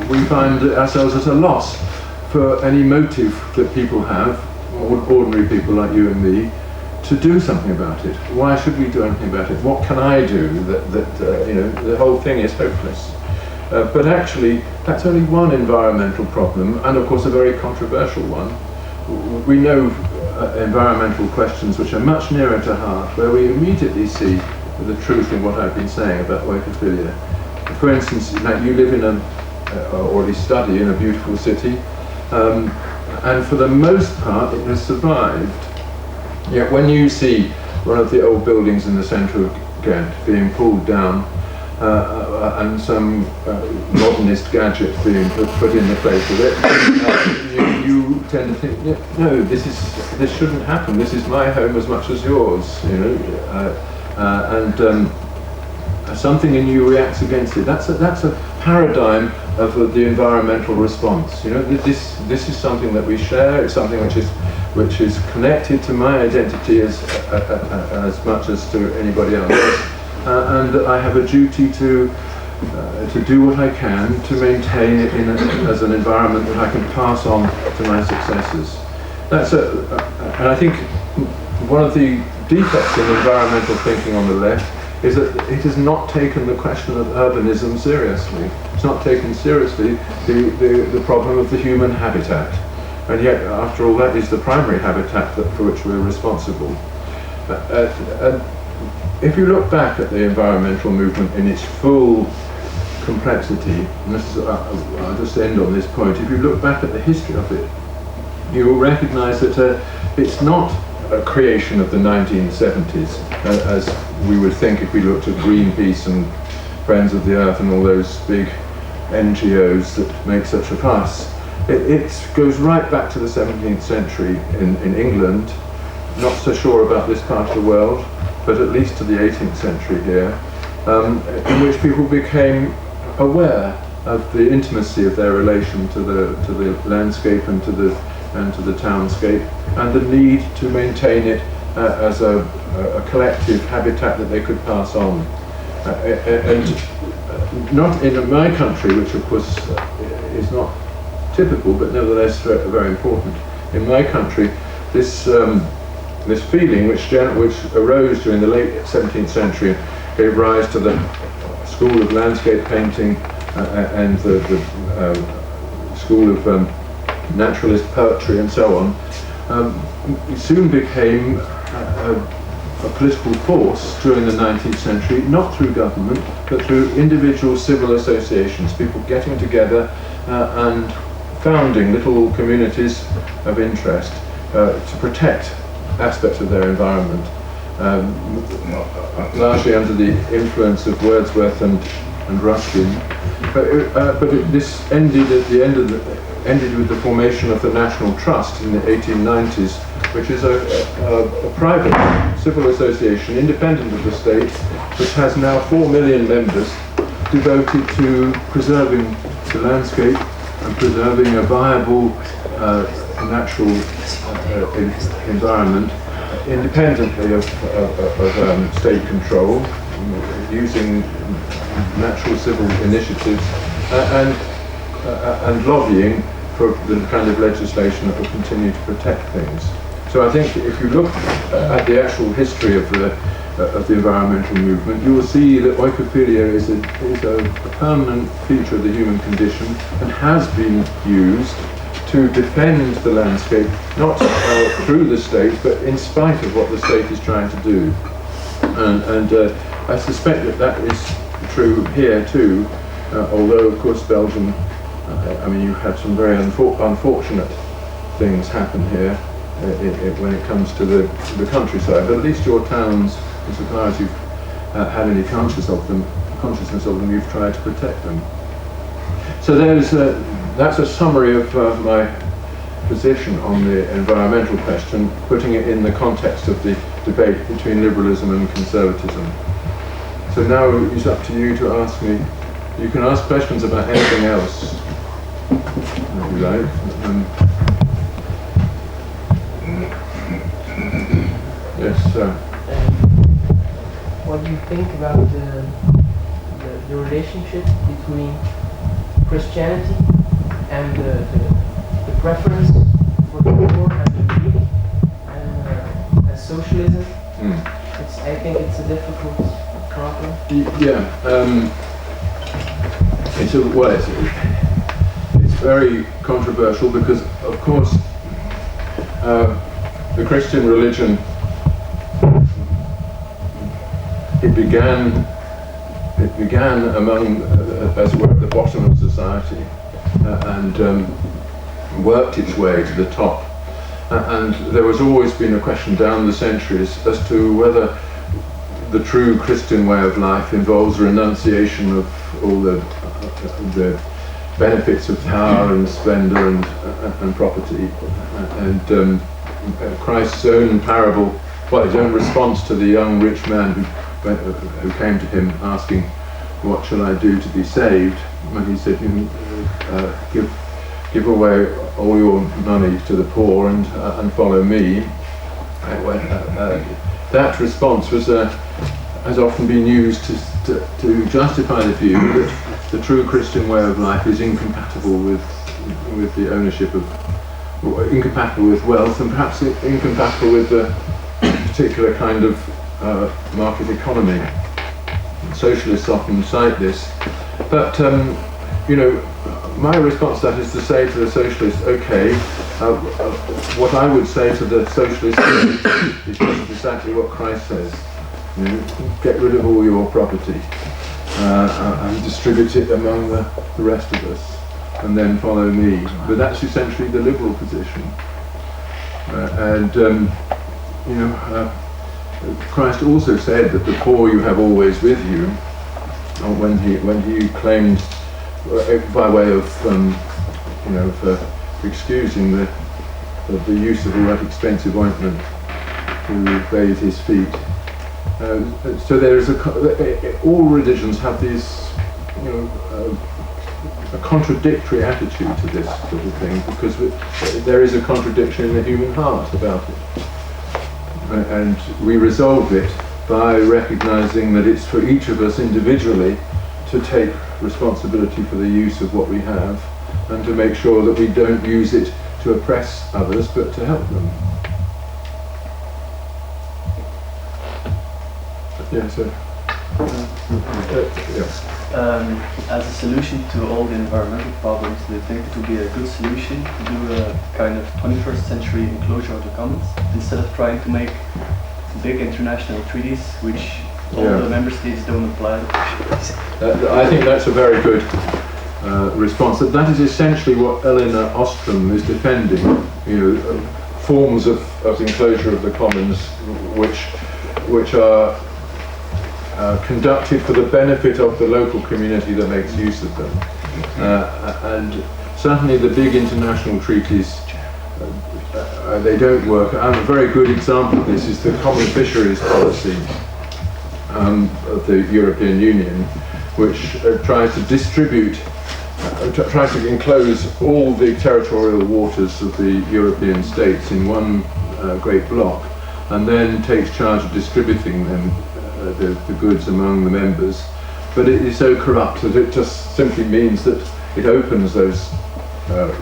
we find ourselves at a loss for any motive that people have, ordinary people like you and me, to do something about it. Why should we do anything about it? What can I do the whole thing is hopeless. But actually, that's only one environmental problem, and of course a very controversial one. We know environmental questions which are much nearer to heart, where we immediately see the truth in what I've been saying about oikophilia. For instance, you live in or at least study in a beautiful city, and for the most part it has survived. Yet when you see one of the old buildings in the centre of Ghent being pulled down, and some modernist gadget being put in the place of it, you tend to think, no, this shouldn't happen. This is my home as much as yours, and something in you reacts against it. That's a paradigm of the environmental response. This is something that we share. It's something which is connected to my identity as much as to anybody else. And I have a duty to do what I can to maintain it as an environment that I can pass on to my successors. And I think one of the defects in environmental thinking on the left is that it has not taken the question of urbanism seriously. It's not taken seriously the problem of the human habitat. And yet, after all, that is the primary habitat for which we're responsible. And if you look back at the environmental movement in its full complexity, and I'll just end on this point, if you look back at the history of it, you will recognise that it's not a creation of the 1970s, as we would think if we looked at Greenpeace and Friends of the Earth and all those big NGOs that make such a fuss. It goes right back to the 17th century in England, not so sure about this part of the world, but at least to the 18th century here, in which people became aware of the intimacy of their relation to the landscape and to the townscape, and the need to maintain it as a collective habitat that they could pass on. And not in my country, which of course is not typical, but nevertheless very important. In my country, this feeling which arose during the late 17th century gave rise to the school of landscape painting and the school of naturalist poetry and so on. It soon became a political force during the 19th century, not through government, but through individual civil associations, people getting together and founding little communities of interest to protect aspects of their environment, largely under the influence of Wordsworth and Ruskin. But this ended with the formation of the National Trust in the 1890s, which is a private civil association, independent of the state, which has now 4 million members, devoted to preserving the landscape and preserving a viable natural environment, independently of state control, using natural civil initiatives and lobbying for the kind of legislation that will continue to protect things. So I think if you look at the actual history of of the environmental movement, you will see that oikophilia is a permanent feature of the human condition and has been used to defend the landscape, not through the state, but in spite of what the state is trying to do. And I suspect that is true here too, although of course Belgium, I mean, you had some very unfortunate things happen here when it comes to the countryside, but at least your towns, as far as you've had any consciousness of them, you've tried to protect them. So that's a summary of my position on the environmental question, putting it in the context of the debate between liberalism and conservatism. So now it's up to you to ask me. You can ask questions about anything else, if you like. Yes, sir. What do you think about the relationship between Christianity and the preference for the poor and the weak and socialism? I think it's a difficult problem. Yeah. It's very controversial because, of course, the Christian religion, it began among, as it were, at the bottom of society, and worked its way to the top. And there has always been a question down the centuries as to whether the true Christian way of life involves renunciation of all the benefits of power and splendour and property. And Christ's own parable, well, his own response to the young rich man who came to him asking, "What shall I do to be saved?" And he said, give away all your money to the poor and follow me. That response has often been used to justify the view that the true Christian way of life is incompatible with the ownership of, incompatible with wealth, and perhaps incompatible with the particular kind of market economy. Socialists often cite this, but my response to that is to say to the socialists, okay, what I would say to the socialists is just exactly what Christ says. Get rid of all your property and distribute it among the rest of us, and then follow me. But that's essentially the liberal position. Christ also said that the poor you have always with you, when he claimed, by way of excusing the use of all that expensive ointment to bathe his feet. So there is all religions have these, a contradictory attitude to this sort of thing, because there is a contradiction in the human heart about it. And we resolve it by recognizing that it's for each of us individually to take responsibility for the use of what we have, and to make sure that we don't use it to oppress others, but to help them. Yeah, so. As a solution to all the environmental problems, do you think it would be a good solution to do a kind of 21st century enclosure of the commons, instead of trying to make big international treaties which all the member states don't apply? I think that's a very good response. That is essentially what Elinor Ostrom is defending. Forms of enclosure of the commons which are conducted for the benefit of the local community that makes use of them. And certainly the big international treaties, they don't work. And a very good example of this is the common fisheries policy of the European Union, which tries to distribute, tries to enclose all the territorial waters of the European states in one great block, and then takes charge of distributing them, the goods among the members. But it is so corrupt that it just simply means that it opens those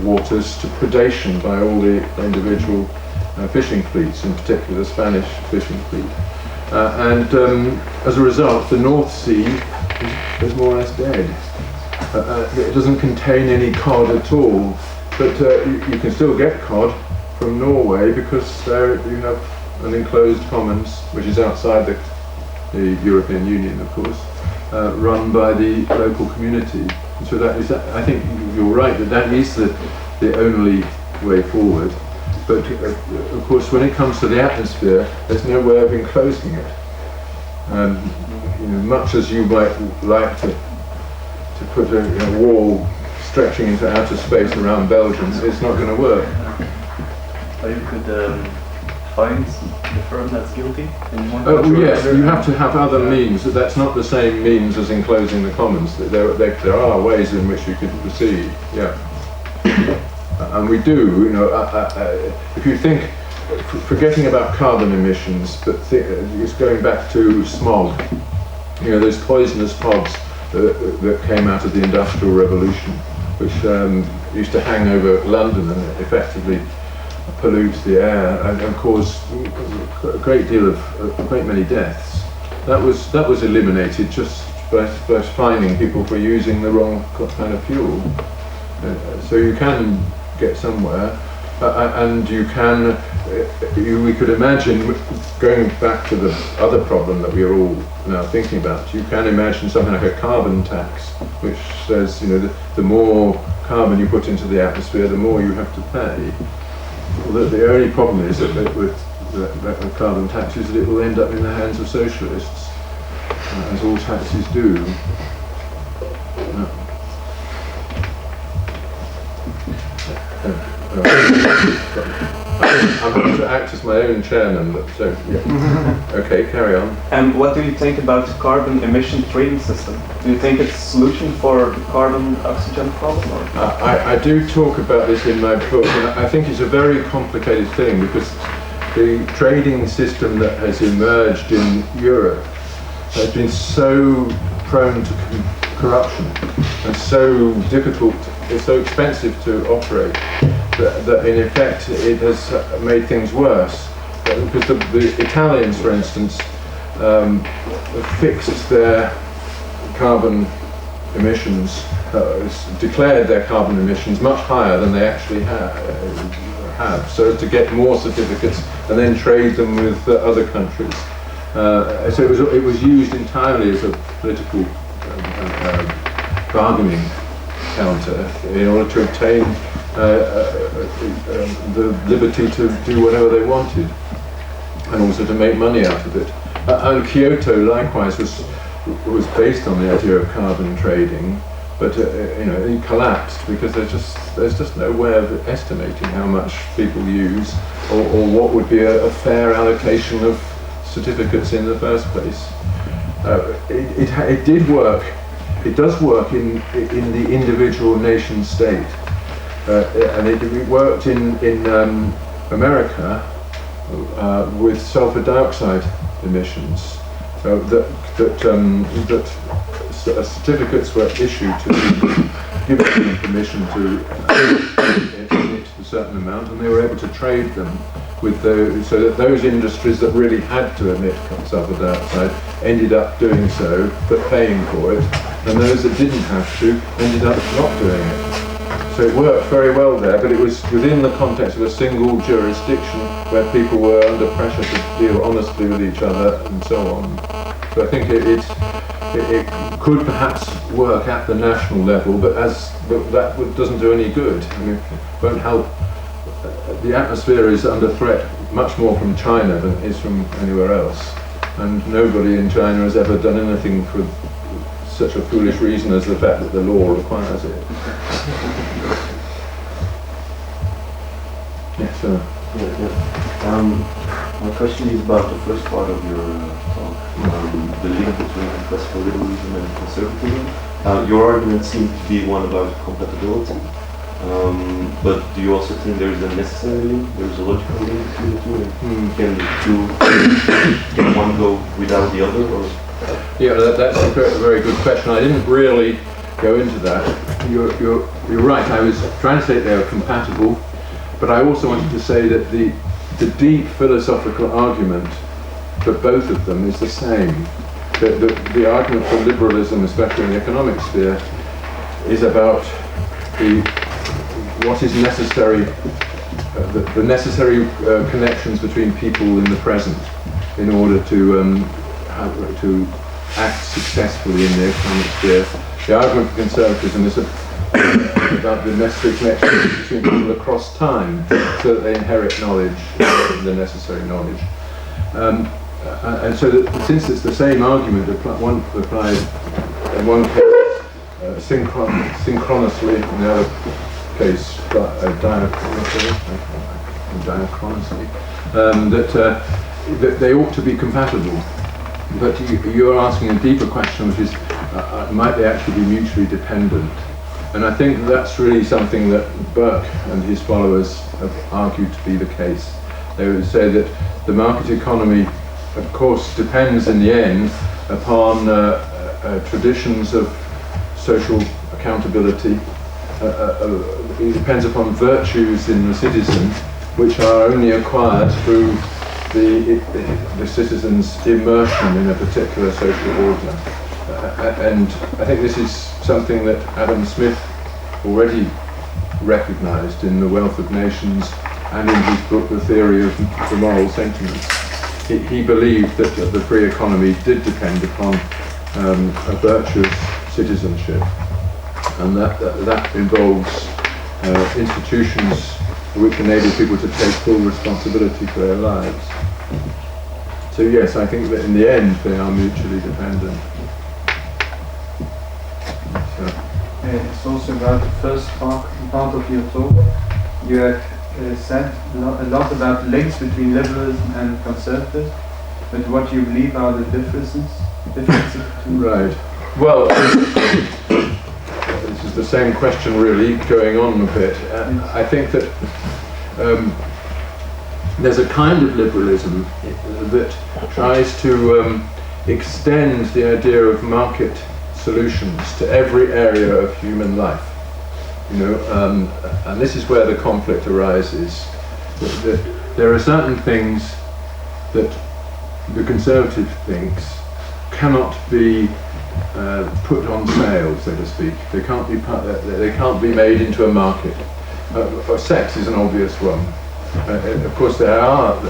waters to predation by all the individual fishing fleets, in particular the Spanish fishing fleet. As a result, the North Sea is more or less dead. It doesn't contain any cod at all, but you can still get cod from Norway because there you have an enclosed commons, which is outside the European Union, of course, run by the local community. And so that is, I think you're right, that is the only way forward. But of course, when it comes to the atmosphere, there's no way of enclosing it. Much as you might like to put a wall stretching into outer space around Belgium, it's not going to work. Or you could find the firm that's guilty in one Oh yes, you have to have other means. That's not the same means as enclosing the commons. There are ways in which you could proceed. Yeah, and we do. If you think, forgetting about carbon emissions, but it's going back to smog. Those poisonous pods that came out of the Industrial Revolution, which used to hang over London and effectively pollute the air and cause a great many deaths. That was eliminated just by fining people for using the wrong kind of fuel. So you can get somewhere, and you can. We could imagine, going back to the other problem that we are all now thinking about. You can imagine something like a carbon tax, which says the more carbon you put into the atmosphere, the more you have to pay. Well, the only problem is that with the carbon taxes, that it will end up in the hands of socialists, as all taxes do. I'm going to act as my own chairman, but so yeah. Okay, carry on. And what do you think about the carbon emission trading system? Do you think it's a solution for the carbon oxygen problem? Or? I do talk about this in my book, and I think it's a very complicated thing because the trading system that has emerged in Europe has been so prone to corruption and so difficult, it's so expensive to operate that in effect it has made things worse. Because the Italians, for instance, fixed their carbon emissions, declared their carbon emissions much higher than they actually have, so as to get more certificates and then trade them with other countries. So it was used entirely as a political bargaining counter in order to obtain the liberty to do whatever they wanted, and also to make money out of it. And Kyoto likewise was based on the idea of carbon trading, but it collapsed because there's just no way of estimating how much people use or what would be a fair allocation of certificates in the first place. It did work. It does work in the individual nation state, and it worked in America with sulfur dioxide emissions. That certificates were issued to give them permission to emit a certain amount, and they were able to trade them with so that those industries that really had to emit sulfur dioxide ended up doing so, but paying for it, and those that didn't have to ended up not doing it. So it worked very well there, but it was within the context of a single jurisdiction where people were under pressure to deal honestly with each other and so on. So I think it could perhaps work at the national level, but that doesn't do any good. I mean, it won't help. The atmosphere is under threat much more from China than it is from anywhere else, and nobody in China has ever done anything for such a foolish reason as the fact that the law requires it. Yes, sir. My question is about the first part of your talk, the link between classical liberalism and conservatism. Your argument seemed to be one about compatibility, but do you also think there is a necessary link, there is a logical link between the two, and can one go without the other? Or? Yeah, that's a very good question. I didn't really go into that. You're right, I was trying to say they are compatible, but I also wanted to say that the deep philosophical argument for both of them is the same. The argument for liberalism, especially in the economic sphere, is about what is necessary, the necessary connections between people in the present in order to act successfully in the economic sphere. The argument for conservatism is about the necessary connections between people across time, so that they inherit knowledge, the necessary knowledge. And so that since it's the same argument, one applied in one case synchronously, in the other case diachronously, that they ought to be compatible. But you're asking a deeper question, which is, might they actually be mutually dependent? And I think that's really something that Burke and his followers have argued to be the case. They would say that the market economy, of course, depends in the end upon traditions of social accountability. It depends upon virtues in the citizen, which are only acquired through the citizen's immersion in a particular social order. And I think this is something that Adam Smith already recognized in The Wealth of Nations and in his book The Theory of the Moral Sentiments. He believed that the free economy did depend upon a virtuous citizenship, and that involves institutions which enable people to take full responsibility for their lives. So yes, I think that in the end they are mutually dependent. So. It's also about the first part of your talk. You have said a lot about links between liberalism and conservatism, but what do you believe are the differences between Right. Well, this is the same question really going on a bit. I think that there's a kind of liberalism that tries to extend the idea of market solutions to every area of human life. And this is where the conflict arises. That there are certain things that the conservative thinks cannot be put on sale, so to speak. They can't be made into a market. Sex is an obvious one. Of course, there are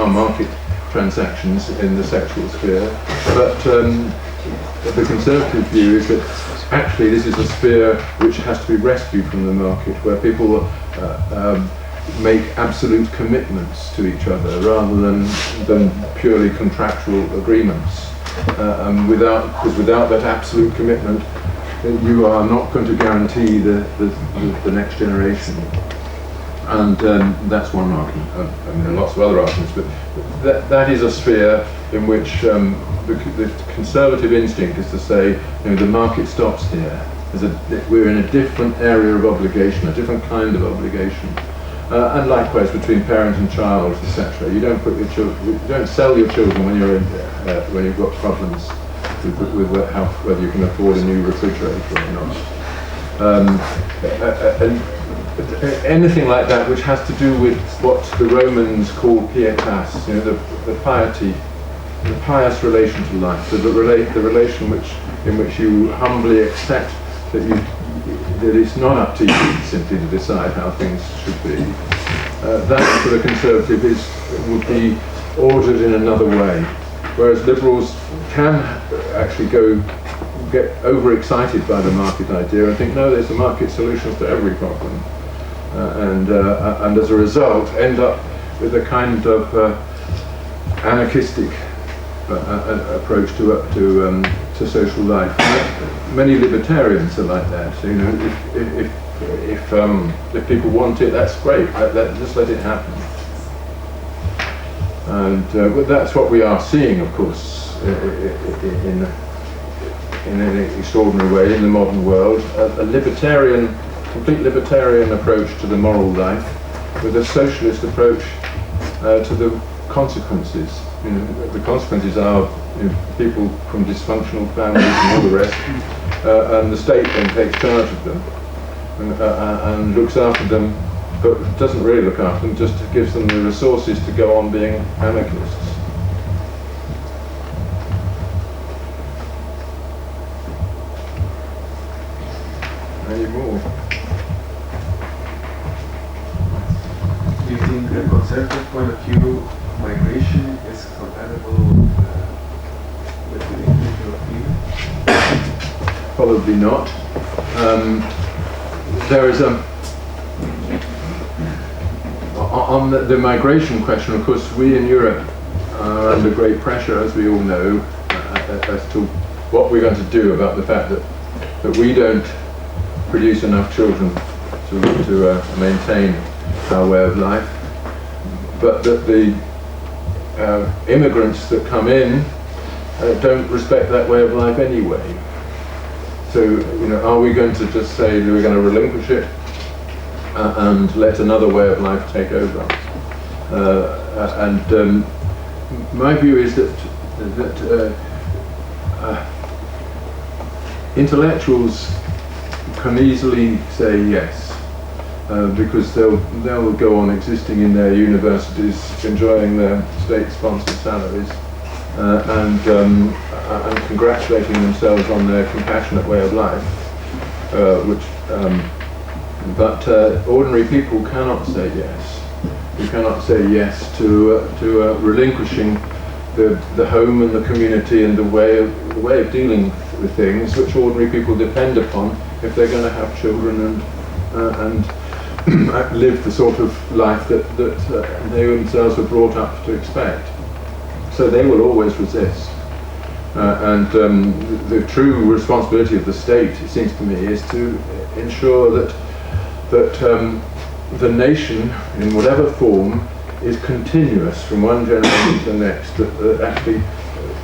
market transactions in the sexual sphere, but the conservative view is that actually this is a sphere which has to be rescued from the market, where people make absolute commitments to each other rather than purely contractual agreements. Because without that absolute commitment, you are not going to guarantee the next generation. And that's one argument. I mean, there are lots of other arguments, but that is a sphere in which the conservative instinct is to say, the market stops here. We're in a different area of obligation, a different kind of obligation. And likewise between parent and child, etc. You don't put your you don't sell your children when you've got problems with whether you can afford a new refrigerator or not. Anything like that which has to do with what the Romans call pietas, the piety, the pious relation to life, the relation in which you humbly accept that it's not up to you simply to decide how things should be. That for the conservative would be ordered in another way, whereas liberals can actually get overexcited by the market idea and think, no, there's a market solution for every problem. And as a result end up with a kind of anarchistic approach to social life. Many libertarians are like that. If people want it, that's great. Just let it happen. And that's what we are seeing, of course, in an extraordinary way in the modern world. A complete libertarian approach to the moral life, with a socialist approach to the consequences. The consequences are people from dysfunctional families and all the rest, and the state then takes charge of them and looks after them but doesn't really look after them, just gives them the resources to go on being anarchists. Any more? Do you think the conservative point of view, migration is compatible with the individual freedom? Probably not. There is on the migration question, of course, we in Europe are under great pressure, as we all know, as to what we're going to do about the fact that we don't produce enough children to maintain our way of life, but that the immigrants that come in don't respect that way of life anyway. So, are we going to just say we're going to relinquish it and let another way of life take over? My view is that intellectuals can easily say yes, because they'll go on existing in their universities, enjoying their state-sponsored salaries, and congratulating themselves on their compassionate way of life. But ordinary people cannot say yes. You cannot say yes to relinquishing the home and the community and the way of dealing with things which ordinary people depend upon if they're going to have children and live the sort of life that they themselves were brought up to expect. So they will always resist. The true responsibility of the state, it seems to me, is to ensure that the nation, in whatever form, is continuous from one generation to the next.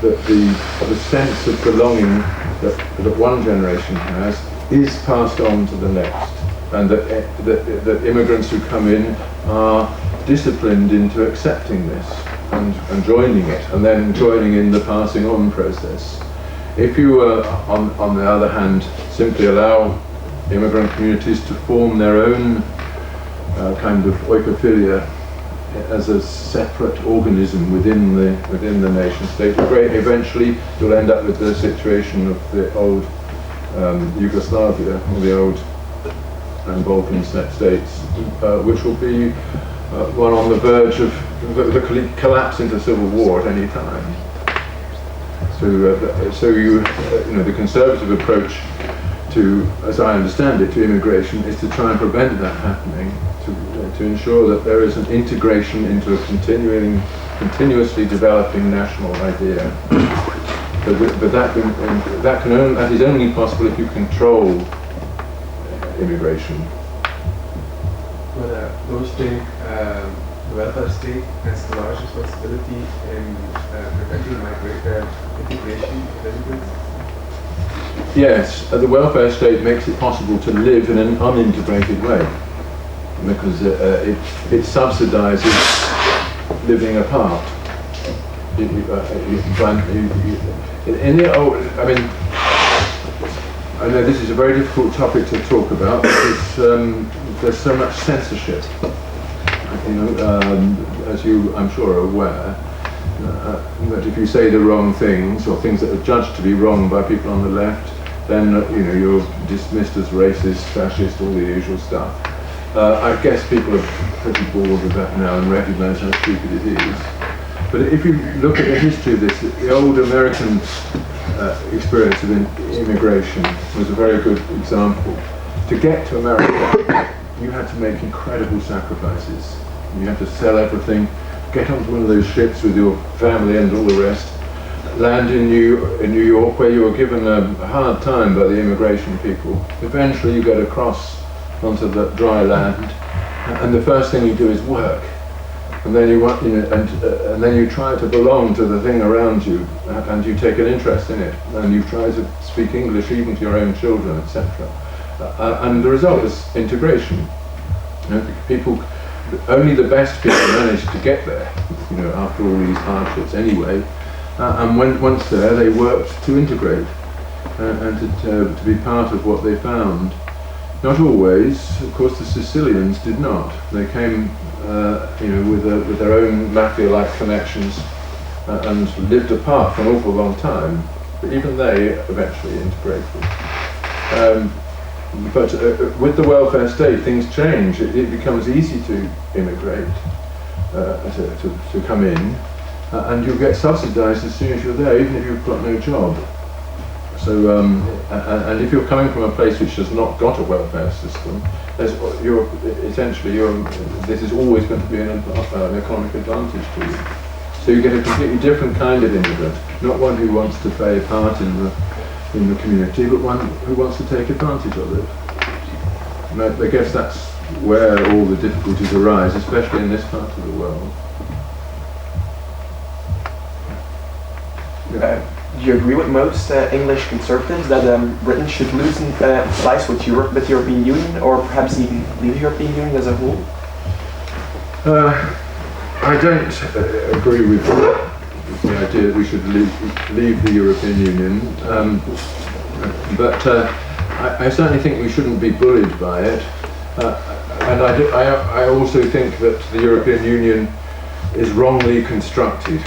That the sense of belonging that one generation has is passed on to the next, and that immigrants who come in are disciplined into accepting this and joining it, and then joining in the passing on process. If you, on the other hand, simply allow immigrant communities to form their own kind of oikophilia as a separate organism within the nation state, eventually you'll end up with the situation of the old Yugoslavia, or the old Balkan states, which will be one on the verge of the collapse into civil war at any time. So the conservative approach to, as I understand it, to immigration is to try and prevent that happening, to ensure that there is an integration into a continuously developing national idea. But that is only possible if you control immigration. But those think the welfare state has the largest responsibility in preventing integration of immigrants? Yes, the welfare state makes it possible to live in an unintegrated way, because it subsidizes living apart. I know this is a very difficult topic to talk about because there's so much censorship. As you, I'm sure, are aware, that if you say the wrong things, or things that are judged to be wrong by people on the left, then you're dismissed as racist, fascist, all the usual stuff. I guess people are pretty bored of that now and recognise how stupid it is. But if you look at the history of this, the old American experience of immigration was a very good example. To get to America, you had to make incredible sacrifices. You had to sell everything, get onto one of those ships with your family and all the rest, land in New York, where you were given a hard time by the immigration people. Eventually you get across onto the dry land, and the first thing you do is work. And then and then you try to belong to the thing around you, and you take an interest in it, and you try to speak English even to your own children, etc. And the result is integration. Only the best people manage to get there, after all these hardships anyway. And once there, they worked to integrate and to be part of what they found. Not always. Of course, the Sicilians did not. They came, with their own mafia-like connections and lived apart for an awful long time. But even they eventually integrated. But with the welfare state, things change. It becomes easy to immigrate, to come in, and you'll get subsidised as soon as you're there, even if you've got no job. So, and if you're coming from a place which has not got a welfare system, this is always going to be an economic advantage to you. So you get a completely different kind of immigrant, not one who wants to play a part in the community, but one who wants to take advantage of it. And I guess that's where all the difficulties arise, especially in this part of the world. Do you agree with most English conservatives that Britain should loosen ties with Europe, with the European Union, or perhaps even leave the European Union as a whole? I don't agree with the idea that we should leave the European Union, but I certainly think we shouldn't be bullied by it, and I also think that the European Union is wrongly constructed.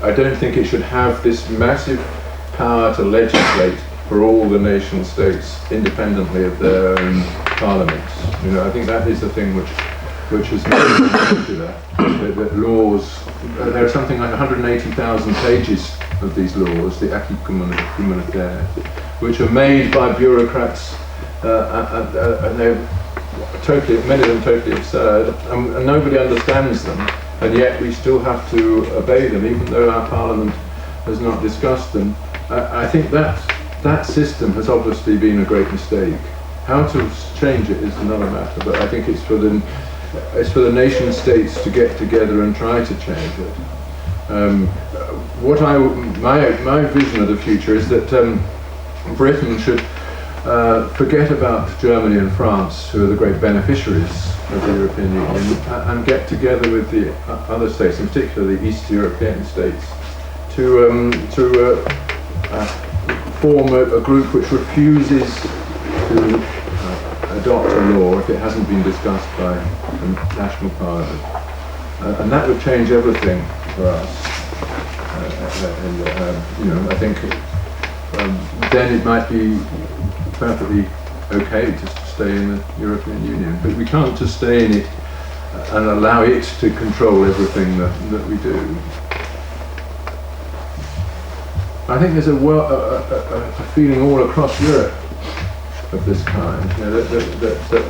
I don't think it should have this massive power to legislate for all the nation states independently of their own parliaments. I think that is the thing which has made it popular. That laws, there are something like 180,000 pages of these laws, the acquis communautaire, which are made by bureaucrats, and they're many of them totally absurd, and nobody understands them. And yet we still have to obey them, even though our Parliament has not discussed them. I think that system has obviously been a great mistake. How to change it is another matter, but I think it's for the nation states to get together and try to change it. My vision of the future is that Britain should forget about Germany and France, who are the great beneficiaries of the European Union, and get together with the other states, in particular the East European states, to form a group which refuses to adopt a law if it hasn't been discussed by the national parliament, and that would change everything for us. I think then it might be perfectly okay to stay in the European Union, but we can't just stay in it and allow it to control everything that we do. I think there's a feeling all across Europe of this kind, that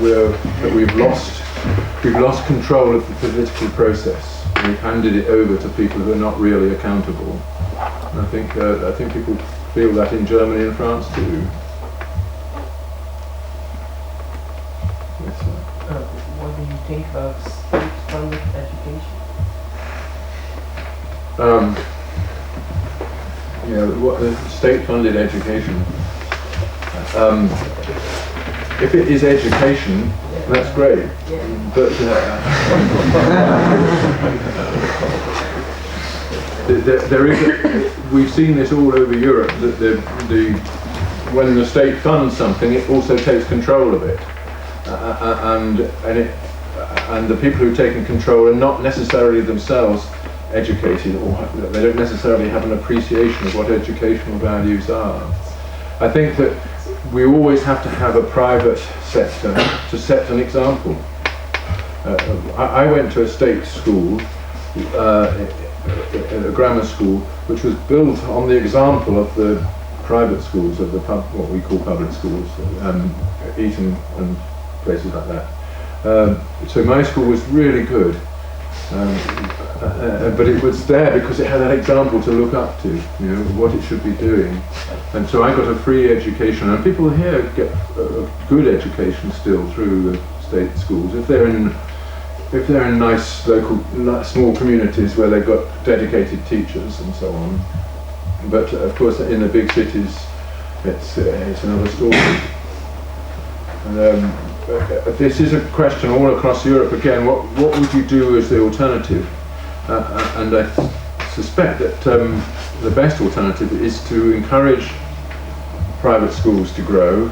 we've lost control of the political process. We've handed it over to people who are not really accountable. And I think people feel that in Germany and France too. What do you think about state-funded education? State-funded education. If it is education, that's great. But we've seen this all over Europe, that when the state funds something, it also takes control of it. And the people who are taking control are not necessarily themselves educated, or they don't necessarily have an appreciation of what educational values are. I think that we always have to have a private sector to set an example. I went to a state school, a grammar school, which was built on the example of the private schools, of what we call public schools, Eton and places like that. So my school was really good, but it was there because it had an example to look up to, what it should be doing. And so I got a free education, and people here get a good education still through the state schools if they're in nice local, small communities where they've got dedicated teachers and so on. But of course, in the big cities, it's another story. And this is a question all across Europe again. What would you do as the alternative? And I suspect that the best alternative is to encourage private schools to grow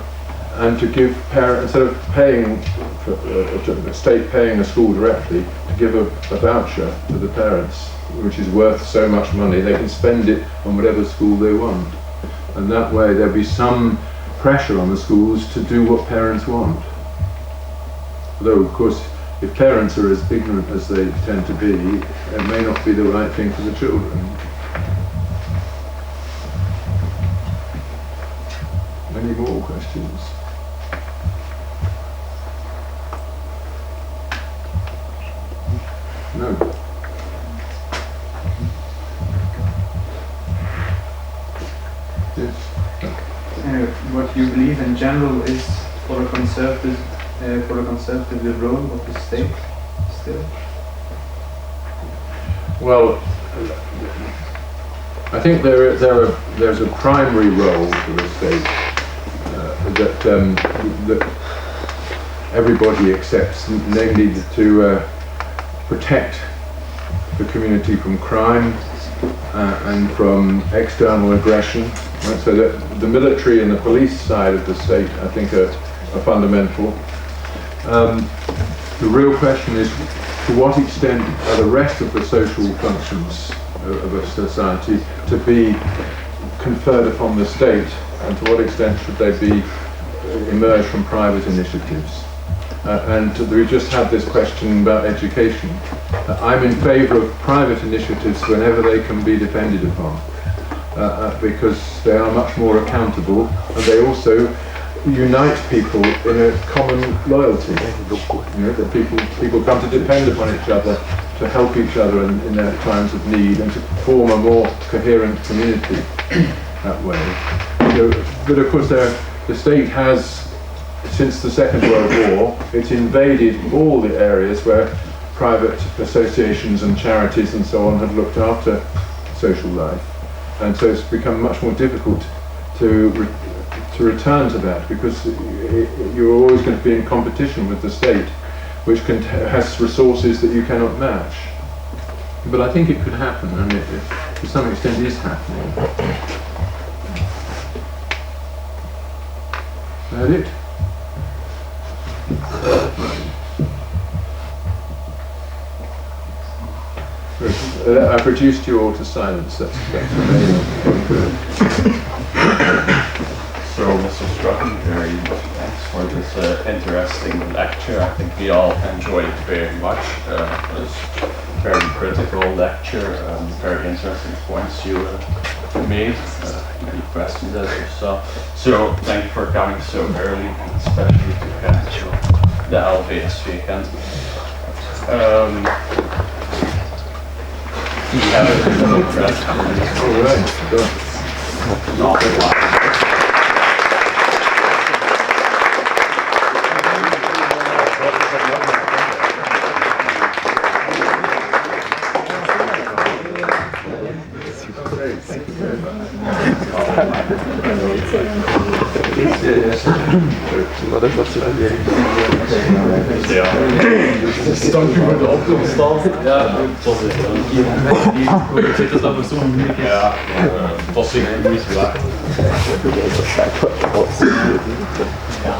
and to give parents, instead of paying, the state paying a school directly, to give a voucher to the parents, which is worth so much money, they can spend it on whatever school they want. And that way there'll be some pressure on the schools to do what parents want. Although, of course, if parents are as ignorant as they tend to be, it may not be the right thing for the children. Any more questions? No. Yes. What you believe in general is for a conservative the role of the state still? Well, I think there's a primary role for the state that everybody accepts, namely to protect the community from crime and from external aggression. Right? So that the military and the police side of the state, I think, are fundamental. The real question is, to what extent are the rest of the social functions of a society to be conferred upon the state, and to what extent should they be emerge from private initiatives? And we just had this question about education. I'm in favour of private initiatives whenever they can be depended upon, because they are much more accountable, and they also unite people in a common loyalty. You know, that people come to depend upon each other, to help each other in their times of need, and to form a more coherent community that way. So, but of course the state has, since the Second World War, it's invaded all the areas where private associations and charities and so on have looked after social life. And so it's become much more difficult to return to that, because you're always going to be in competition with the state, which has resources that you cannot match. But I think it could happen, and it to some extent is happening. Is that it? I've reduced you all to silence. That's amazing. So, Mr. Scruton, thanks for this interesting lecture. I think we all enjoyed it very much. It was a very critical lecture, very interesting points you made, many questions as you saw. So, thank you for coming so early, and especially to Gent, the LVSV Gent. Do you have any questions? All right. Not a lot. Ja. Dank u voor de opkomst. Ja, het was het is dat we zo moeilijk is. Ja, het was zeker niet zo laag. Ja.